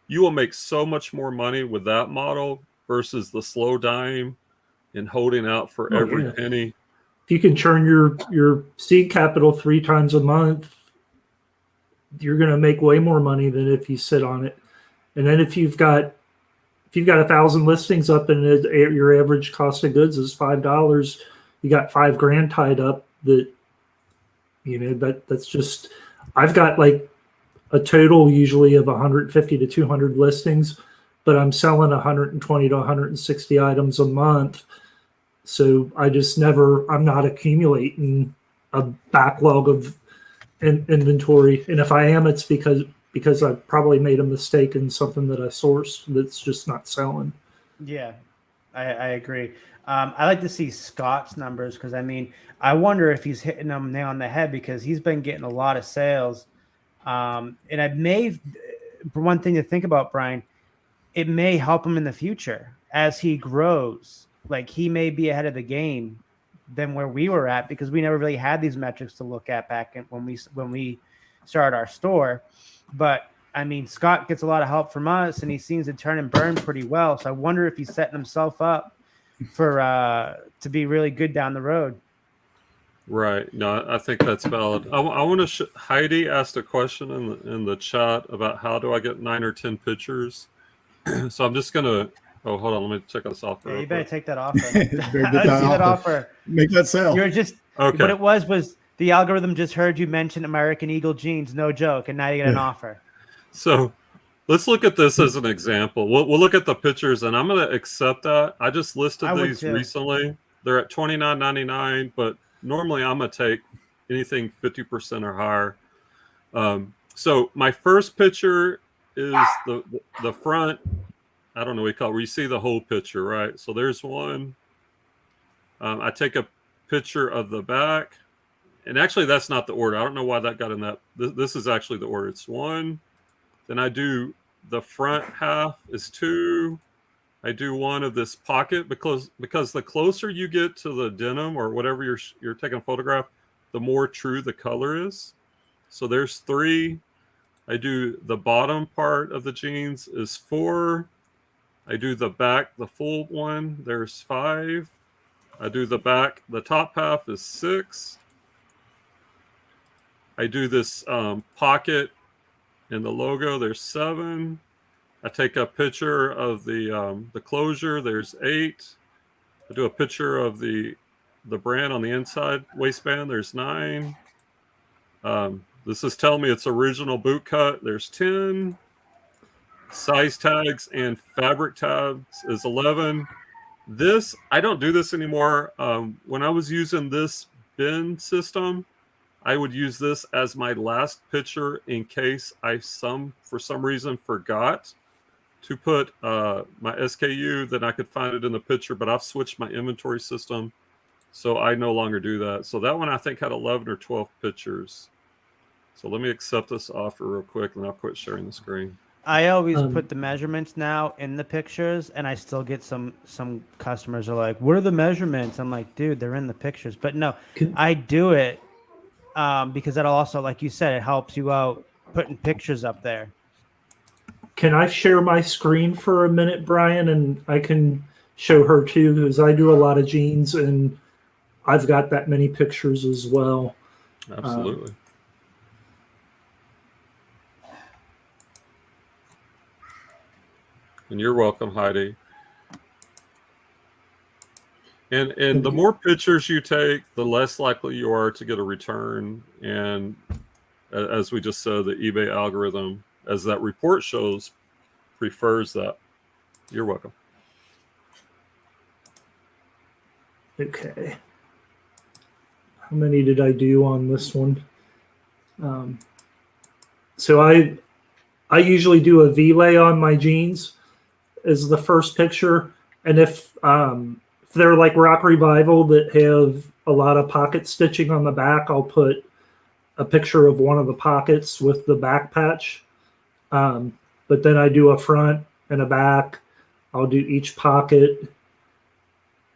you will make so much more money with that model versus the slow dime and holding out for every penny. If you can churn your seed capital 3 times a month, you're going to make way more money than if you sit on it. And then if you've got 1,000 listings up and your average cost of goods is $5, you got $5,000 tied up. That's just, I've got like a total usually of 150 to 200 listings, but I'm selling 120 to 160 items a month. So I'm not accumulating a backlog of inventory. And if I am, it's because I probably made a mistake in something that I sourced that's just not selling. Yeah, I agree. I like to see Scott's numbers because, I mean, I wonder if he's hitting them nail on the head because he's been getting a lot of sales. And one thing to think about, Brian, it may help him in the future as he grows. Like, he may be ahead of the game than where we were at because we never really had these metrics to look at back when we started our store. But I mean, Scott gets a lot of help from us, and he seems to turn and burn pretty well. So I wonder if he's setting himself up for to be really good down the road. Right. No, I think that's valid. I want to. Heidi asked a question in the chat about how do I get 9 or 10 pictures. So I'm just gonna. Oh, hold on. Let me check this offer. Yeah, you better take that offer. that offer. Make that sale. You're just okay. What it was the algorithm just heard you mention American Eagle jeans, no joke, and now you get an offer. So let's look at this as an example. We'll look at the pictures, and I'm going to accept that. I just listed these recently. They're at $29.99, but normally I'm going to take anything 50% or higher. So my first picture is the front. I don't know what you call it, where you see the whole picture, right? So there's one. I take a picture of the back. And actually, that's not the order. I don't know why that got in that. This is actually the order. It's 1. Then I do the front half is 2. I do 1 of this pocket because the closer you get to the denim or whatever you're taking a photograph, the more true the color is. So there's 3. I do the bottom part of the jeans is 4. I do the back, the full one. There's 5. I do the back, the top half is 6. I do this pocket and the logo. There's 7. I take a picture of the closure. There's 8. I do a picture of the brand on the inside waistband. There's 9. This is telling me it's original boot cut. There's 10. Size tags and fabric tags is 11. This, I don't do this anymore. When I was using this bin system, I would use this as my last picture in case I for some reason forgot to put my SKU, then I could find it in the picture, but I've switched my inventory system, so I no longer do that. So that one I think had 11 or 12 pictures. So let me accept this offer real quick, and I'll quit sharing the screen. I always put the measurements now in the pictures, and I still get some customers are like, "What are the measurements?" I'm like, "Dude, they're in the pictures." But no, I do it because that'll also, like you said, it helps you out putting pictures up there. Can I share my screen for a minute, Brian, and I can show her too, because I do a lot of jeans and I've got that many pictures as well. Absolutely. And you're welcome, Heidi. And the more pictures you take, the less likely you are to get a return. And as we just said, the eBay algorithm, as that report shows, prefers that. You're welcome. Okay. How many did I do on this one? So I usually do a V-lay on my jeans as the first picture. And if they're like Rock Revival that have a lot of pocket stitching on the back, I'll put a picture of one of the pockets with the back patch. but then I do a front and a back. I'll do each pocket,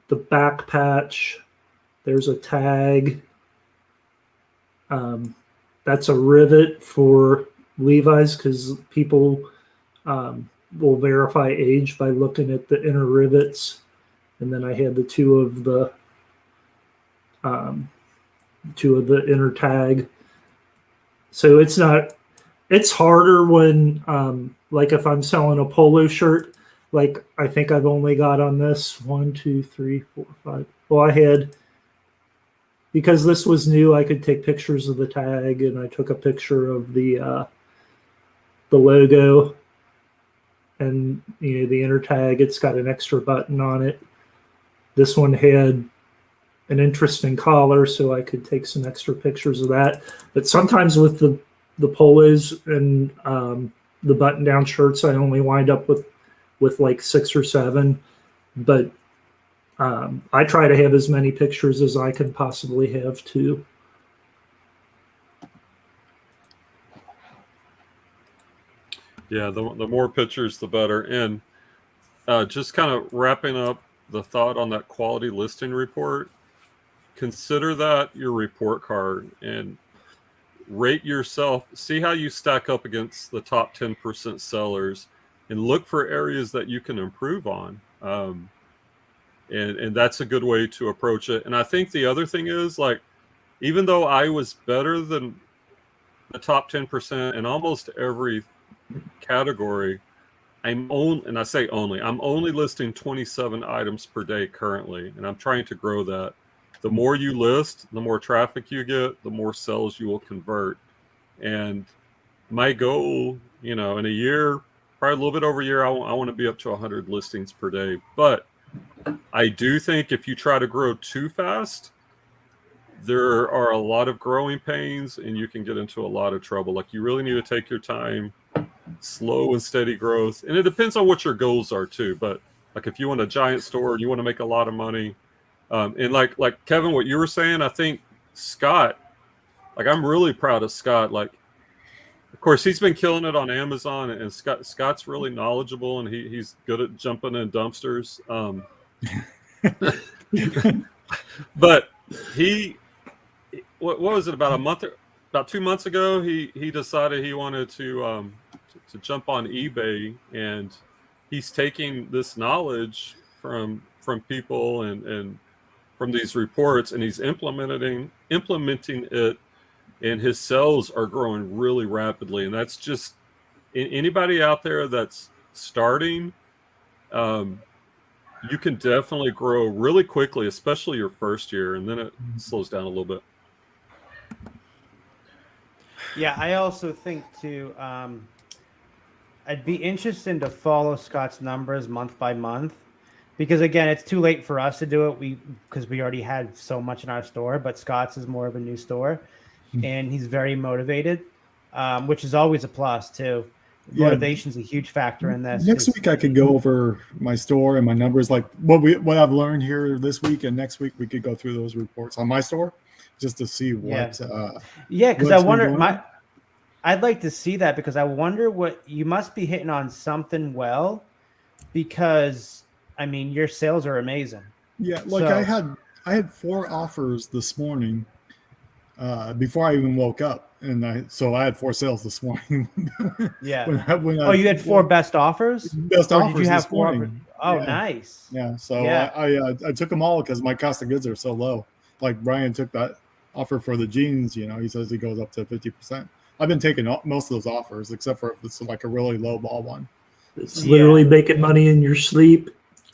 the back patch. There's a tag. That's a rivet for Levi's because people will verify age by looking at the inner rivets. And then I had the two of the inner tag. So it's harder when like if I'm selling a polo shirt, like I think I've only got on this 1, 2, 3, 4, 5. Well, I had, because this was new, I could take pictures of the tag, and I took a picture of the logo and the inner tag. It's got an extra button on it. This one had an interesting collar, so I could take some extra pictures of that. But sometimes with the polos and the button-down shirts, I only wind up with like 6 or 7. But I try to have as many pictures as I can possibly have too. Yeah, the more pictures, the better. And just kind of wrapping up the thought on that quality listing report, consider that your report card and rate yourself. See how you stack up against the top 10% sellers and look for areas that you can improve on. And that's a good way to approach it. And I think the other thing is, like, even though I was better than the top 10% in almost every category, I'm only listing 27 items per day currently, and I'm trying to grow that. The more you list, the more traffic you get, the more sales you will convert. And my goal, in a year, probably a little bit over a year, I want to be up to 100 listings per day. But I do think if you try to grow too fast, there are a lot of growing pains and you can get into a lot of trouble. Like, you really need to take your time, slow and steady growth. And it depends on what your goals are too. But like, if you want a giant store and you want to make a lot of money, and like Kevin, what you were saying, I think Scott, like, I'm really proud of Scott. Like, of course, he's been killing it on Amazon, and Scott's really knowledgeable, and he's good at jumping in dumpsters. But what was it, about 2 months ago, he decided he wanted to jump on eBay, and he's taking this knowledge from people and from these reports, and he's implementing it, and his sales are growing really rapidly. And that's just anybody out there that's starting, you can definitely grow really quickly, especially your first year, and then it slows down a little bit. Yeah, I also think too, I'd be interested to follow Scott's numbers month by month, because again, it's too late for us to do it. Because we already had so much in our store, but Scott's is more of a new store, and he's very motivated, which is always a plus too. Motivation's a huge factor in this. Next week I could go over my store and my numbers, like what I've learned here this week, and next week we could go through those reports on my store just to see what. Because I wonder, I'd like to see that, because I wonder what you must be hitting on something well, because I mean your sales are amazing. Yeah, like I had 4 offers this morning before I even woke up. And I had 4 sales this morning. Yeah. You had 4 best offers? Best offers. Did you have 4 morning. Oh, yeah. Nice. Yeah. So I took them all because my cost of goods are so low. Like Brian took that offer for the jeans. He says he goes up to 50%. I've been taking most of those offers, except for if it's like a really low ball one. It's literally making money in your sleep.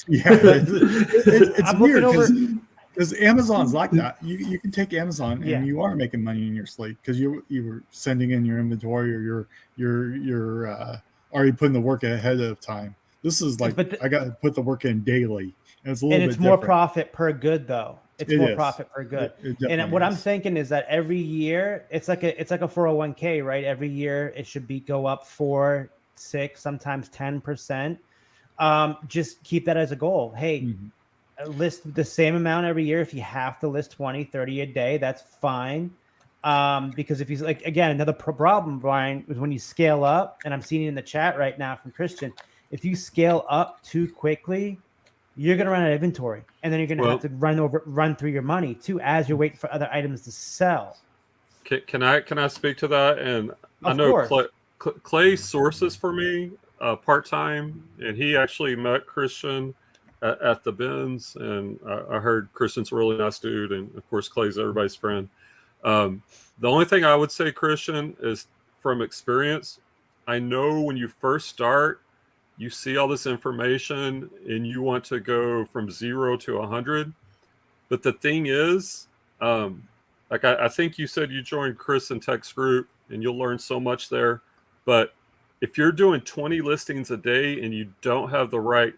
Yeah. It's weird because Amazon's like that. You can take Amazon and you are making money in your sleep because you were sending in your inventory, or you're already putting the work ahead of time. This is like I got to put the work in daily, and it's a little bit more different. Profit per good though. It's more profit per good. And what I'm thinking is that every year it's like a 401k, right? Every year it should go up 4, 6, sometimes 10%. Just keep that as a goal. Hey. List the same amount every year. If you have to list 20, 30 a day, that's fine. Because if he's like, again, another problem, Brian, is when you scale up, and I'm seeing it in the chat right now from Christian. If you scale up too quickly, you're going to run out of inventory, and then you're going to have to run through your money too as you're waiting for other items to sell. Can I speak to that? And I Of know course. Clay sources for me part time, and he actually met Christian at the bins, and I heard Christian's a really nice dude, and of course Clay's everybody's friend. The only thing I would say, Christian, is from experience, I know when you first start, you see all this information and you want to go from 0 to 100. But the thing is, like I think you said you joined Chris and Tech's group and you'll learn so much there. But if you're doing 20 listings a day and you don't have the right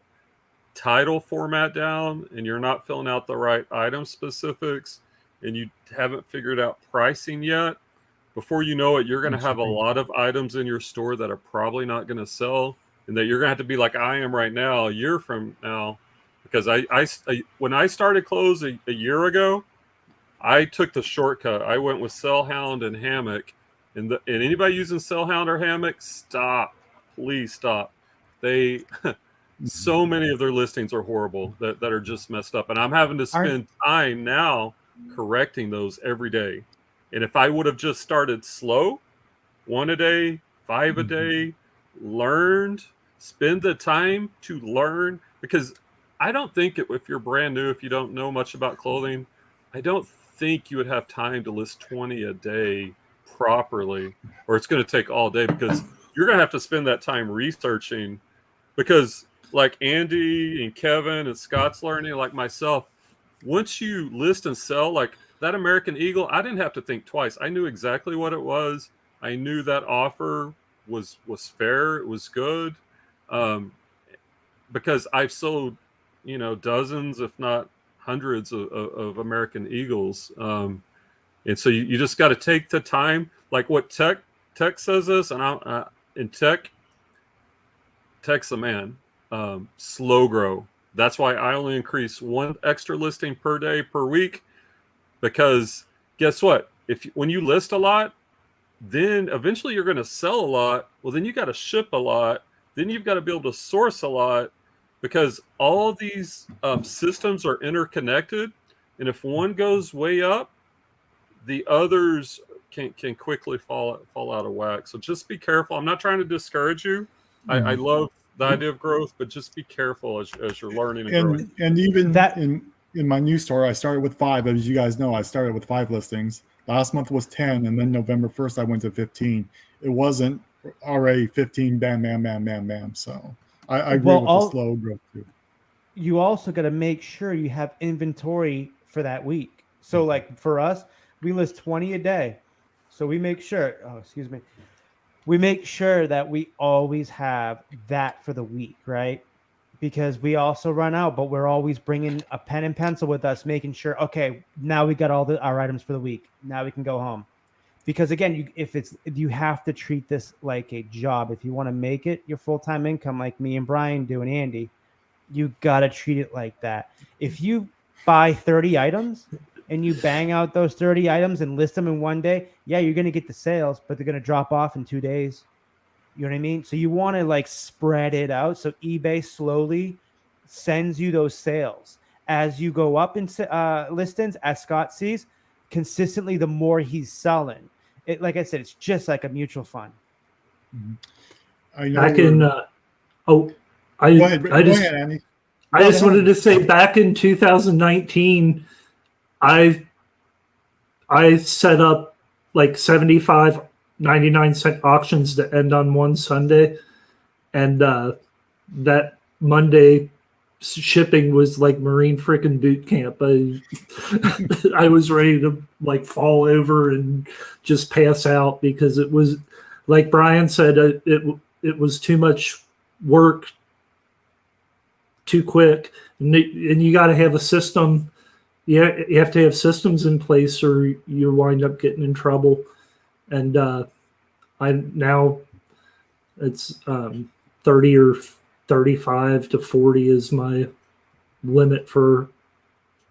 title format down and you're not filling out the right item specifics and you haven't figured out pricing yet, before you know it, you're going to have a lot of items in your store that are probably not going to sell, and that you're going to have to be like I am right now, a year from now. Because I when I started close a year ago, I took the shortcut. I went with Cellhound and Hammock, and anybody using Cellhound or Hammock, stop, please stop. They so many of their listings are horrible that are just messed up, and I'm having to spend time now correcting those every day. And if I would have just started slow, 1 a day, 5 a day, learned, spend the time to learn, because I don't think if you're brand new, if you don't know much about clothing, I don't think you would have time to list 20 a day properly, or it's going to take all day, because you're going to have to spend that time researching. Because like Andy and Kevin and Scott's learning, like myself, once you list and sell, like that American Eagle, I didn't have to think twice. I knew exactly what it was. I knew that offer was fair. It was good, because I've sold, dozens, if not hundreds of American Eagles. And so you just got to take the time, like what Tech says this, and in Tech's a man. Slow grow. That's why I only increase 1 extra listing per day per week, because guess what? When you list a lot, then eventually you're going to sell a lot. Well, then you got to ship a lot. Then you've got to be able to source a lot, because all these systems are interconnected. And if one goes way up, the others can quickly fall out of whack. So just be careful. I'm not trying to discourage you. I love the idea of growth, but just be careful as you're learning and growing. And even that in my new store, I started with 5. As you guys know, I started with 5 listings. Last month was 10, and then November 1st I went to 15. It wasn't already 15, bam, bam, bam, bam, bam. So I agree with the slow growth too. You also got to make sure you have inventory for that week. So like for us, we list 20 a day. So we make sure, we make sure that we always have that for the week, right? Because we also run out, but we're always bringing a pen and pencil with us, making sure, okay, now we got all our items for the week. Now we can go home. Because again, you have to treat this like a job. If you want to make it your full-time income, like me and Brian do and Andy, you got to treat it like that. If you buy 30 items and you bang out those 30 items and list them in one day, yeah, you're going to get the sales, but they're going to drop off in 2 days. You know what I mean? So you want to like spread it out. So eBay slowly sends you those sales as you go up in listings, as Scott sees consistently, the more he's selling it. Like I said, it's just like a mutual fund. I know. Go ahead, Andy. I just wanted to say, back in 2019, I set up like 75 99-cent auctions to end on one Sunday, and that Monday shipping was like Marine freaking boot camp. I was ready to like fall over and just pass out, because it was, like Brian said, it was too much work too quick, and you got to have a system. Yeah, you have to have systems in place, or you wind up getting in trouble. And now it's 30 or 35 to 40 is my limit for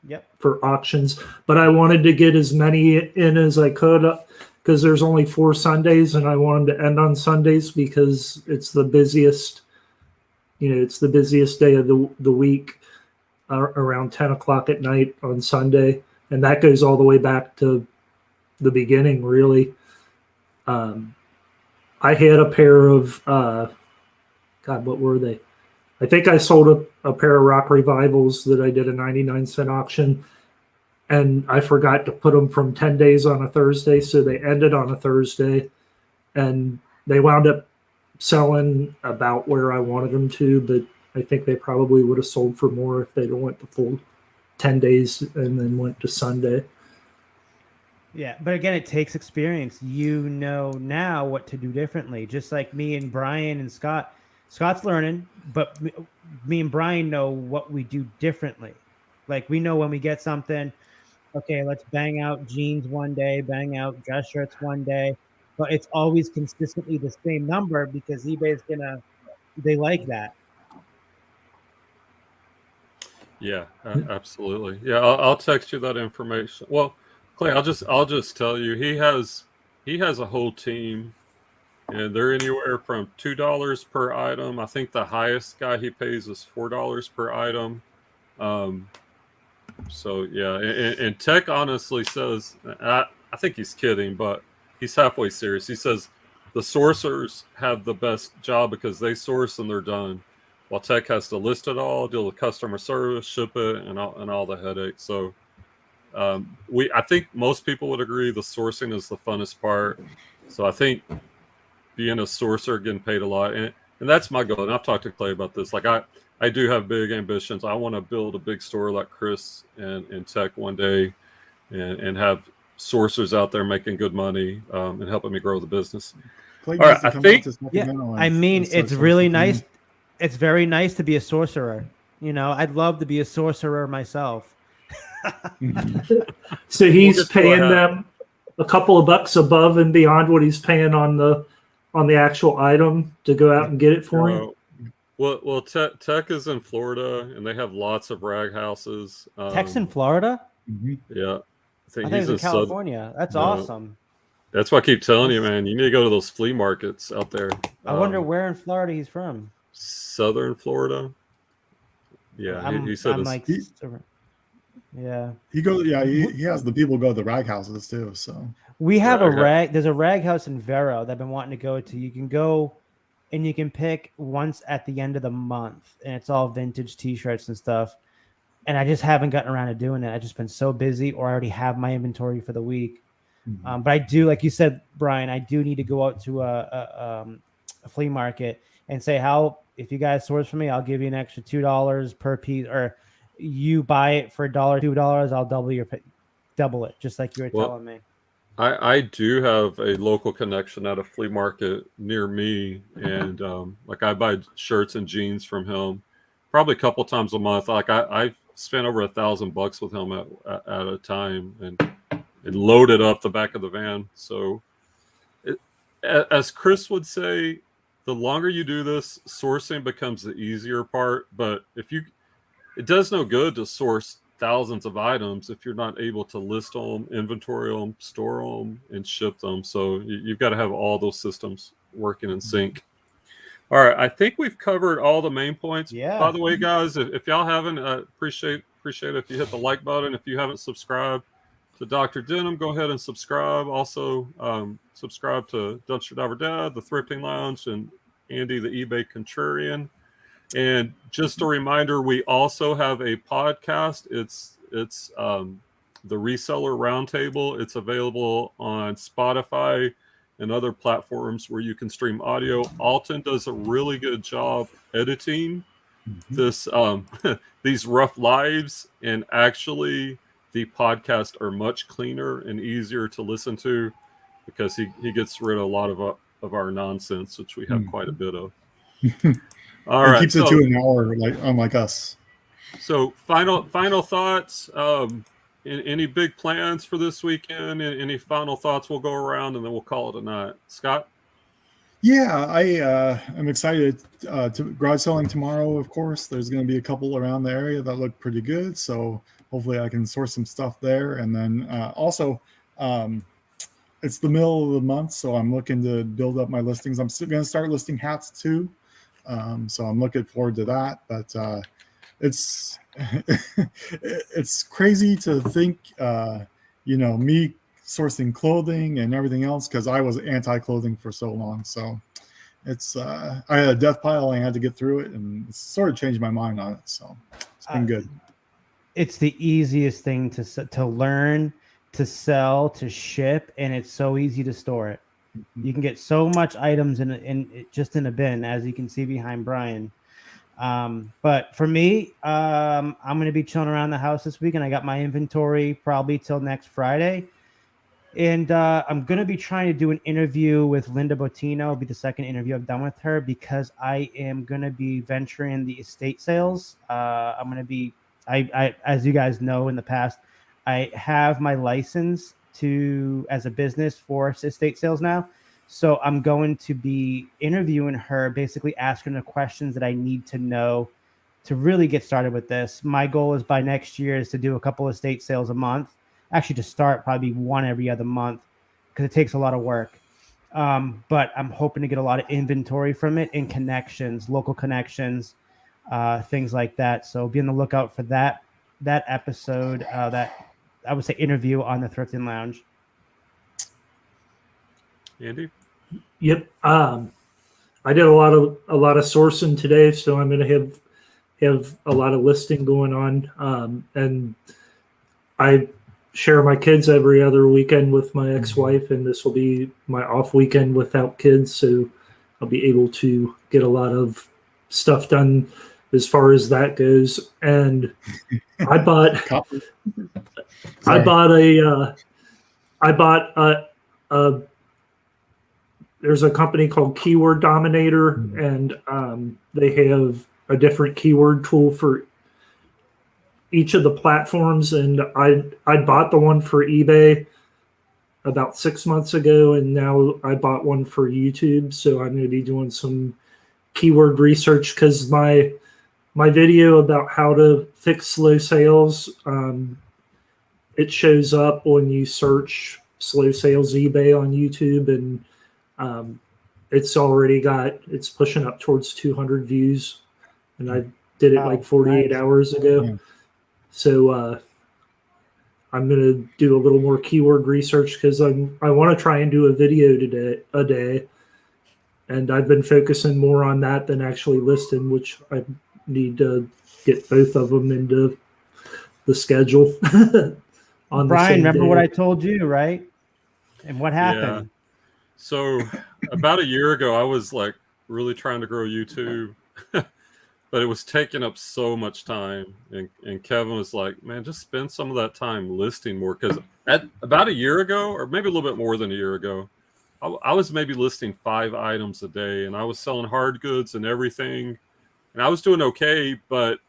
Yep. for auctions, but I wanted to get as many in as I could because there's only 4 Sundays, and I want them to end on Sundays because it's the busiest. It's the busiest day of the week, around 10 o'clock at night on Sunday, and that goes all the way back to the beginning. Really, I had a pair of God, what were they? I think I sold a pair of Rock Revivals that I did a 99-cent auction, and I forgot to put them from 10 days on a Thursday, so they ended on a Thursday, and they wound up selling about where I wanted them to, but I think they probably would have sold for more if they'd went the full 10 days and then went to Sunday. Yeah, but again, it takes experience. You know now what to do differently. Just like me and Brian and Scott. Scott's learning, but me and Brian know what we do differently. Like we know when we get something, okay, let's bang out jeans one day, bang out dress shirts one day, but it's always consistently the same number because eBay's they like that. Yeah, absolutely. Yeah, I'll text you that information. Well, Clay, I'll just tell you he has a whole team, and they're anywhere from $2 per item. I think the highest guy he pays is $4 per item. So yeah, and Tech honestly says, I think he's kidding, but he's halfway serious. He says the sourcers have the best job because they source and they're done, while Tech has to list it all, deal with customer service, ship it, and all the headaches. So I think most people would agree the sourcing is the funnest part. So I think being a sourcer, getting paid a lot, and that's my goal. And I've talked to Clay about this. Like I do have big ambitions. I want to build a big store like Chris and Tech one day, and have sourcers out there making good money and helping me grow the business. Clay All right, needs to I come think- out to Yeah, Sacramento I and mean, start it's really sourcing. nice. It's very nice to be a sorcerer. I'd love to be a sorcerer myself. So he's just go paying ahead. them a couple of bucks above and beyond what he's paying on the actual item to go out and get it for him. Well, Tech is in Florida, and they have lots of rag houses. Tech's in Florida? Mhm. Yeah, I I think think he's it's in Southern. California. That's No. awesome. That's why I keep telling you, man. You need to go to those flea markets out there. I wonder where in Florida he's from. Southern Florida. Yeah, he said I'm it's, like, yeah. He has the people go to the rag houses too. So We have Rag there's a rag house in Vero that I've been wanting to go to. You can go and you can pick once at the end of the month, and it's all vintage t-shirts and stuff. And I just haven't gotten around to doing it. I've just been so busy, or I already have my inventory for the week. But I do, like you said, Brian, I do need to go out to a flea market and say, if you guys source for me, I'll give you an extra $2 per piece, or you buy it for $2, I'll double it, just like you were telling me. I do have a local connection at a flea market near me, and like I buy shirts and jeans from him probably a couple times a month. Like I spent over $1,000 with him at a time, and loaded up the back of the van. So as Chris would say, the longer you do this, sourcing becomes the easier part. But it does no good to source thousands of items if you're not able to list them, inventory them, store them, and ship them. So you've got to have all those systems working in sync. All right, I think we've covered all the main points. Yeah. By the way, guys, if y'all haven't, appreciate it if you hit the like button. If you haven't subscribed to Dr. Denham, go ahead and subscribe. Also, subscribe to Dumpster Diver Dad, the Thrifting Lounge, and Andy, the eBay Contrarian. And just a reminder, we also have a podcast. It's the Reseller Roundtable. It's available on Spotify and other platforms where you can stream audio. Alton does a really good job editing this these rough lives, and actually the podcasts are much cleaner and easier to listen to because he gets rid of a lot of our nonsense, which we have quite a bit of. All right, keeps it to an hour, unlike us. So final thoughts. Any big plans for this weekend? Any final thoughts? We'll go around and then we'll call it a night. Scott? Yeah, I'm excited to garage selling tomorrow. Of course, there's going to be a couple around the area that look pretty good. So hopefully I can source some stuff there. And then also, it's the middle of the month, so I'm looking to build up my listings. I'm still going to start listing hats too, so I'm looking forward to that. But it's it's crazy to think, me sourcing clothing and everything else, because I was anti-clothing for so long. So it's I had a death pile and I had to get through it, and it's sort of changed my mind on it. So it's been good. It's the easiest thing to learn, to sell, to ship, and it's so easy to store it. You can get so much items in just in a bin, as you can see behind Brian. But for me, I'm going to be chilling around the house this week, and I got my inventory probably till next Friday. And I'm going to be trying to do an interview with Linda Bottino. It'll be the second interview I've done with her, because I am going to be venturing the estate sales. I'm going to be, as you guys know, in the past, I have my license as a business for estate sales now. So I'm going to be interviewing her, basically asking her questions that I need to know to really get started with this. My goal is by next year is to do a couple of estate sales a month. Actually, to start, probably one every other month, because it takes a lot of work. But I'm hoping to get a lot of inventory from it and connections, local connections, things like that. So be on the lookout for that episode, that I would say interview on the Thrifting Lounge. Andy? Yep. I did a lot of sourcing today, so I'm going to have a lot of listing going on. And I share my kids every other weekend with my ex-wife, and this will be my off weekend without kids, so I'll be able to get a lot of stuff done as far as that goes. And I bought there's a company called Keyword Dominator, and they have a different keyword tool for each of the platforms. And I bought the one for eBay about 6 months ago, and now I bought one for YouTube. So I'm going to be doing some keyword research, because my video about how to fix slow sales, it shows up when you search slow sales eBay on YouTube, and it's pushing up towards 200 views, and I did it like 48 hours ago. Yeah. So I'm going to do a little more keyword research, because I want to try and do a video a day, and I've been focusing more on that than actually listing, which I need to get both of them into the schedule. On Brian, remember day. what I told you, right? And what happened? Yeah. So about a year ago, I was like really trying to grow YouTube, but it was taking up so much time. And Kevin was like, man, just spend some of that time listing more. Because about a year ago, or maybe a little bit more than a year ago, I was maybe listing 5 items a day, and I was selling hard goods and everything. And I was doing okay, but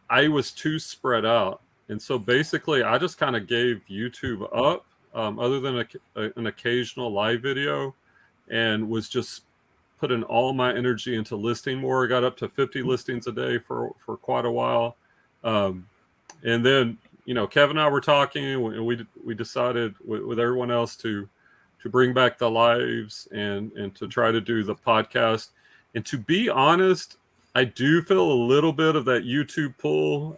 I was too spread out. And so basically, I just kind of gave YouTube up, other than an occasional live video, and was just putting all my energy into listing more. I got up to 50 listings a day for quite a while. And then, Kevin and I were talking, and we decided with everyone else to bring back the lives and to try to do the podcast. And to be honest, I do feel a little bit of that YouTube pull,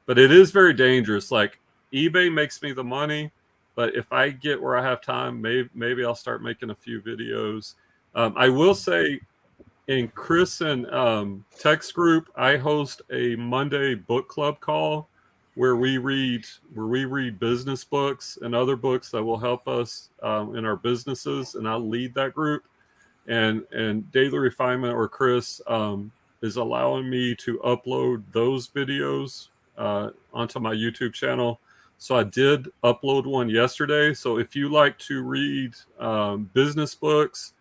but it is very dangerous. Like, eBay makes me the money, but if I get where I have time, maybe I'll start making a few videos. I will say, in Chris and Tech's group, I host a Monday book club call where we read business books and other books that will help us in our businesses, and I'll lead that group. And Daily Refinement, or Chris, is allowing me to upload those videos onto my YouTube channel. So I did upload one yesterday. So if you like to read business books,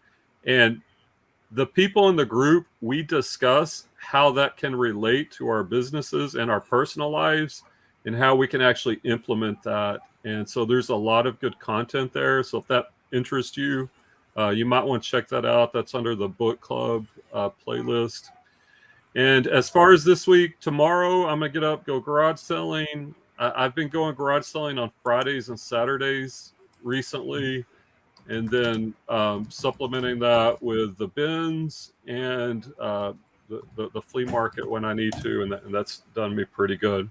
and the people in the group, we discuss how that can relate to our businesses and our personal lives, and how we can actually implement that. And so there's a lot of good content there. So if that interests you, you might want to check that out. That's under the book club playlist. And as far as this week, tomorrow I'm going to get up, go garage selling. I've been going garage selling on Fridays and Saturdays recently, and then supplementing that with the bins and the flea market when I need to, and that's done me pretty good.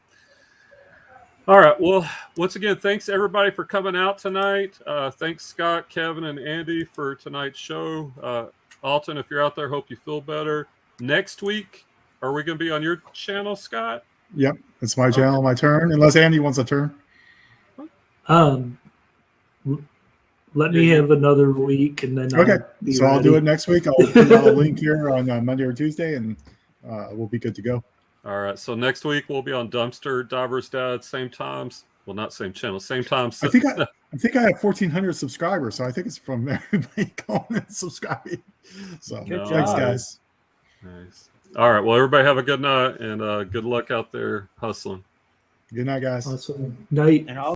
All right. Well, once again, thanks everybody for coming out tonight. Thanks Scott, Kevin, and Andy for tonight's show. Alton, if you're out there, hope you feel better. Next week, are we going to be on your channel, Scott? Yep, it's my channel, my turn. Unless Andy wants a turn. Let me have another week, and then Okay, so I'll do it next week. I'll put out a link here on Monday or Tuesday, and we'll be good to go. All right. So next week we'll be on Dumpster Divers Dad, same times. Well, not same channel, same time. I think I have 1,400 subscribers, so I think it's from everybody calling and subscribing. So Good thanks, job. guys. Nice. All right. Well, everybody have a good night, and good luck out there hustling. Good night, guys. Awesome. Night. And all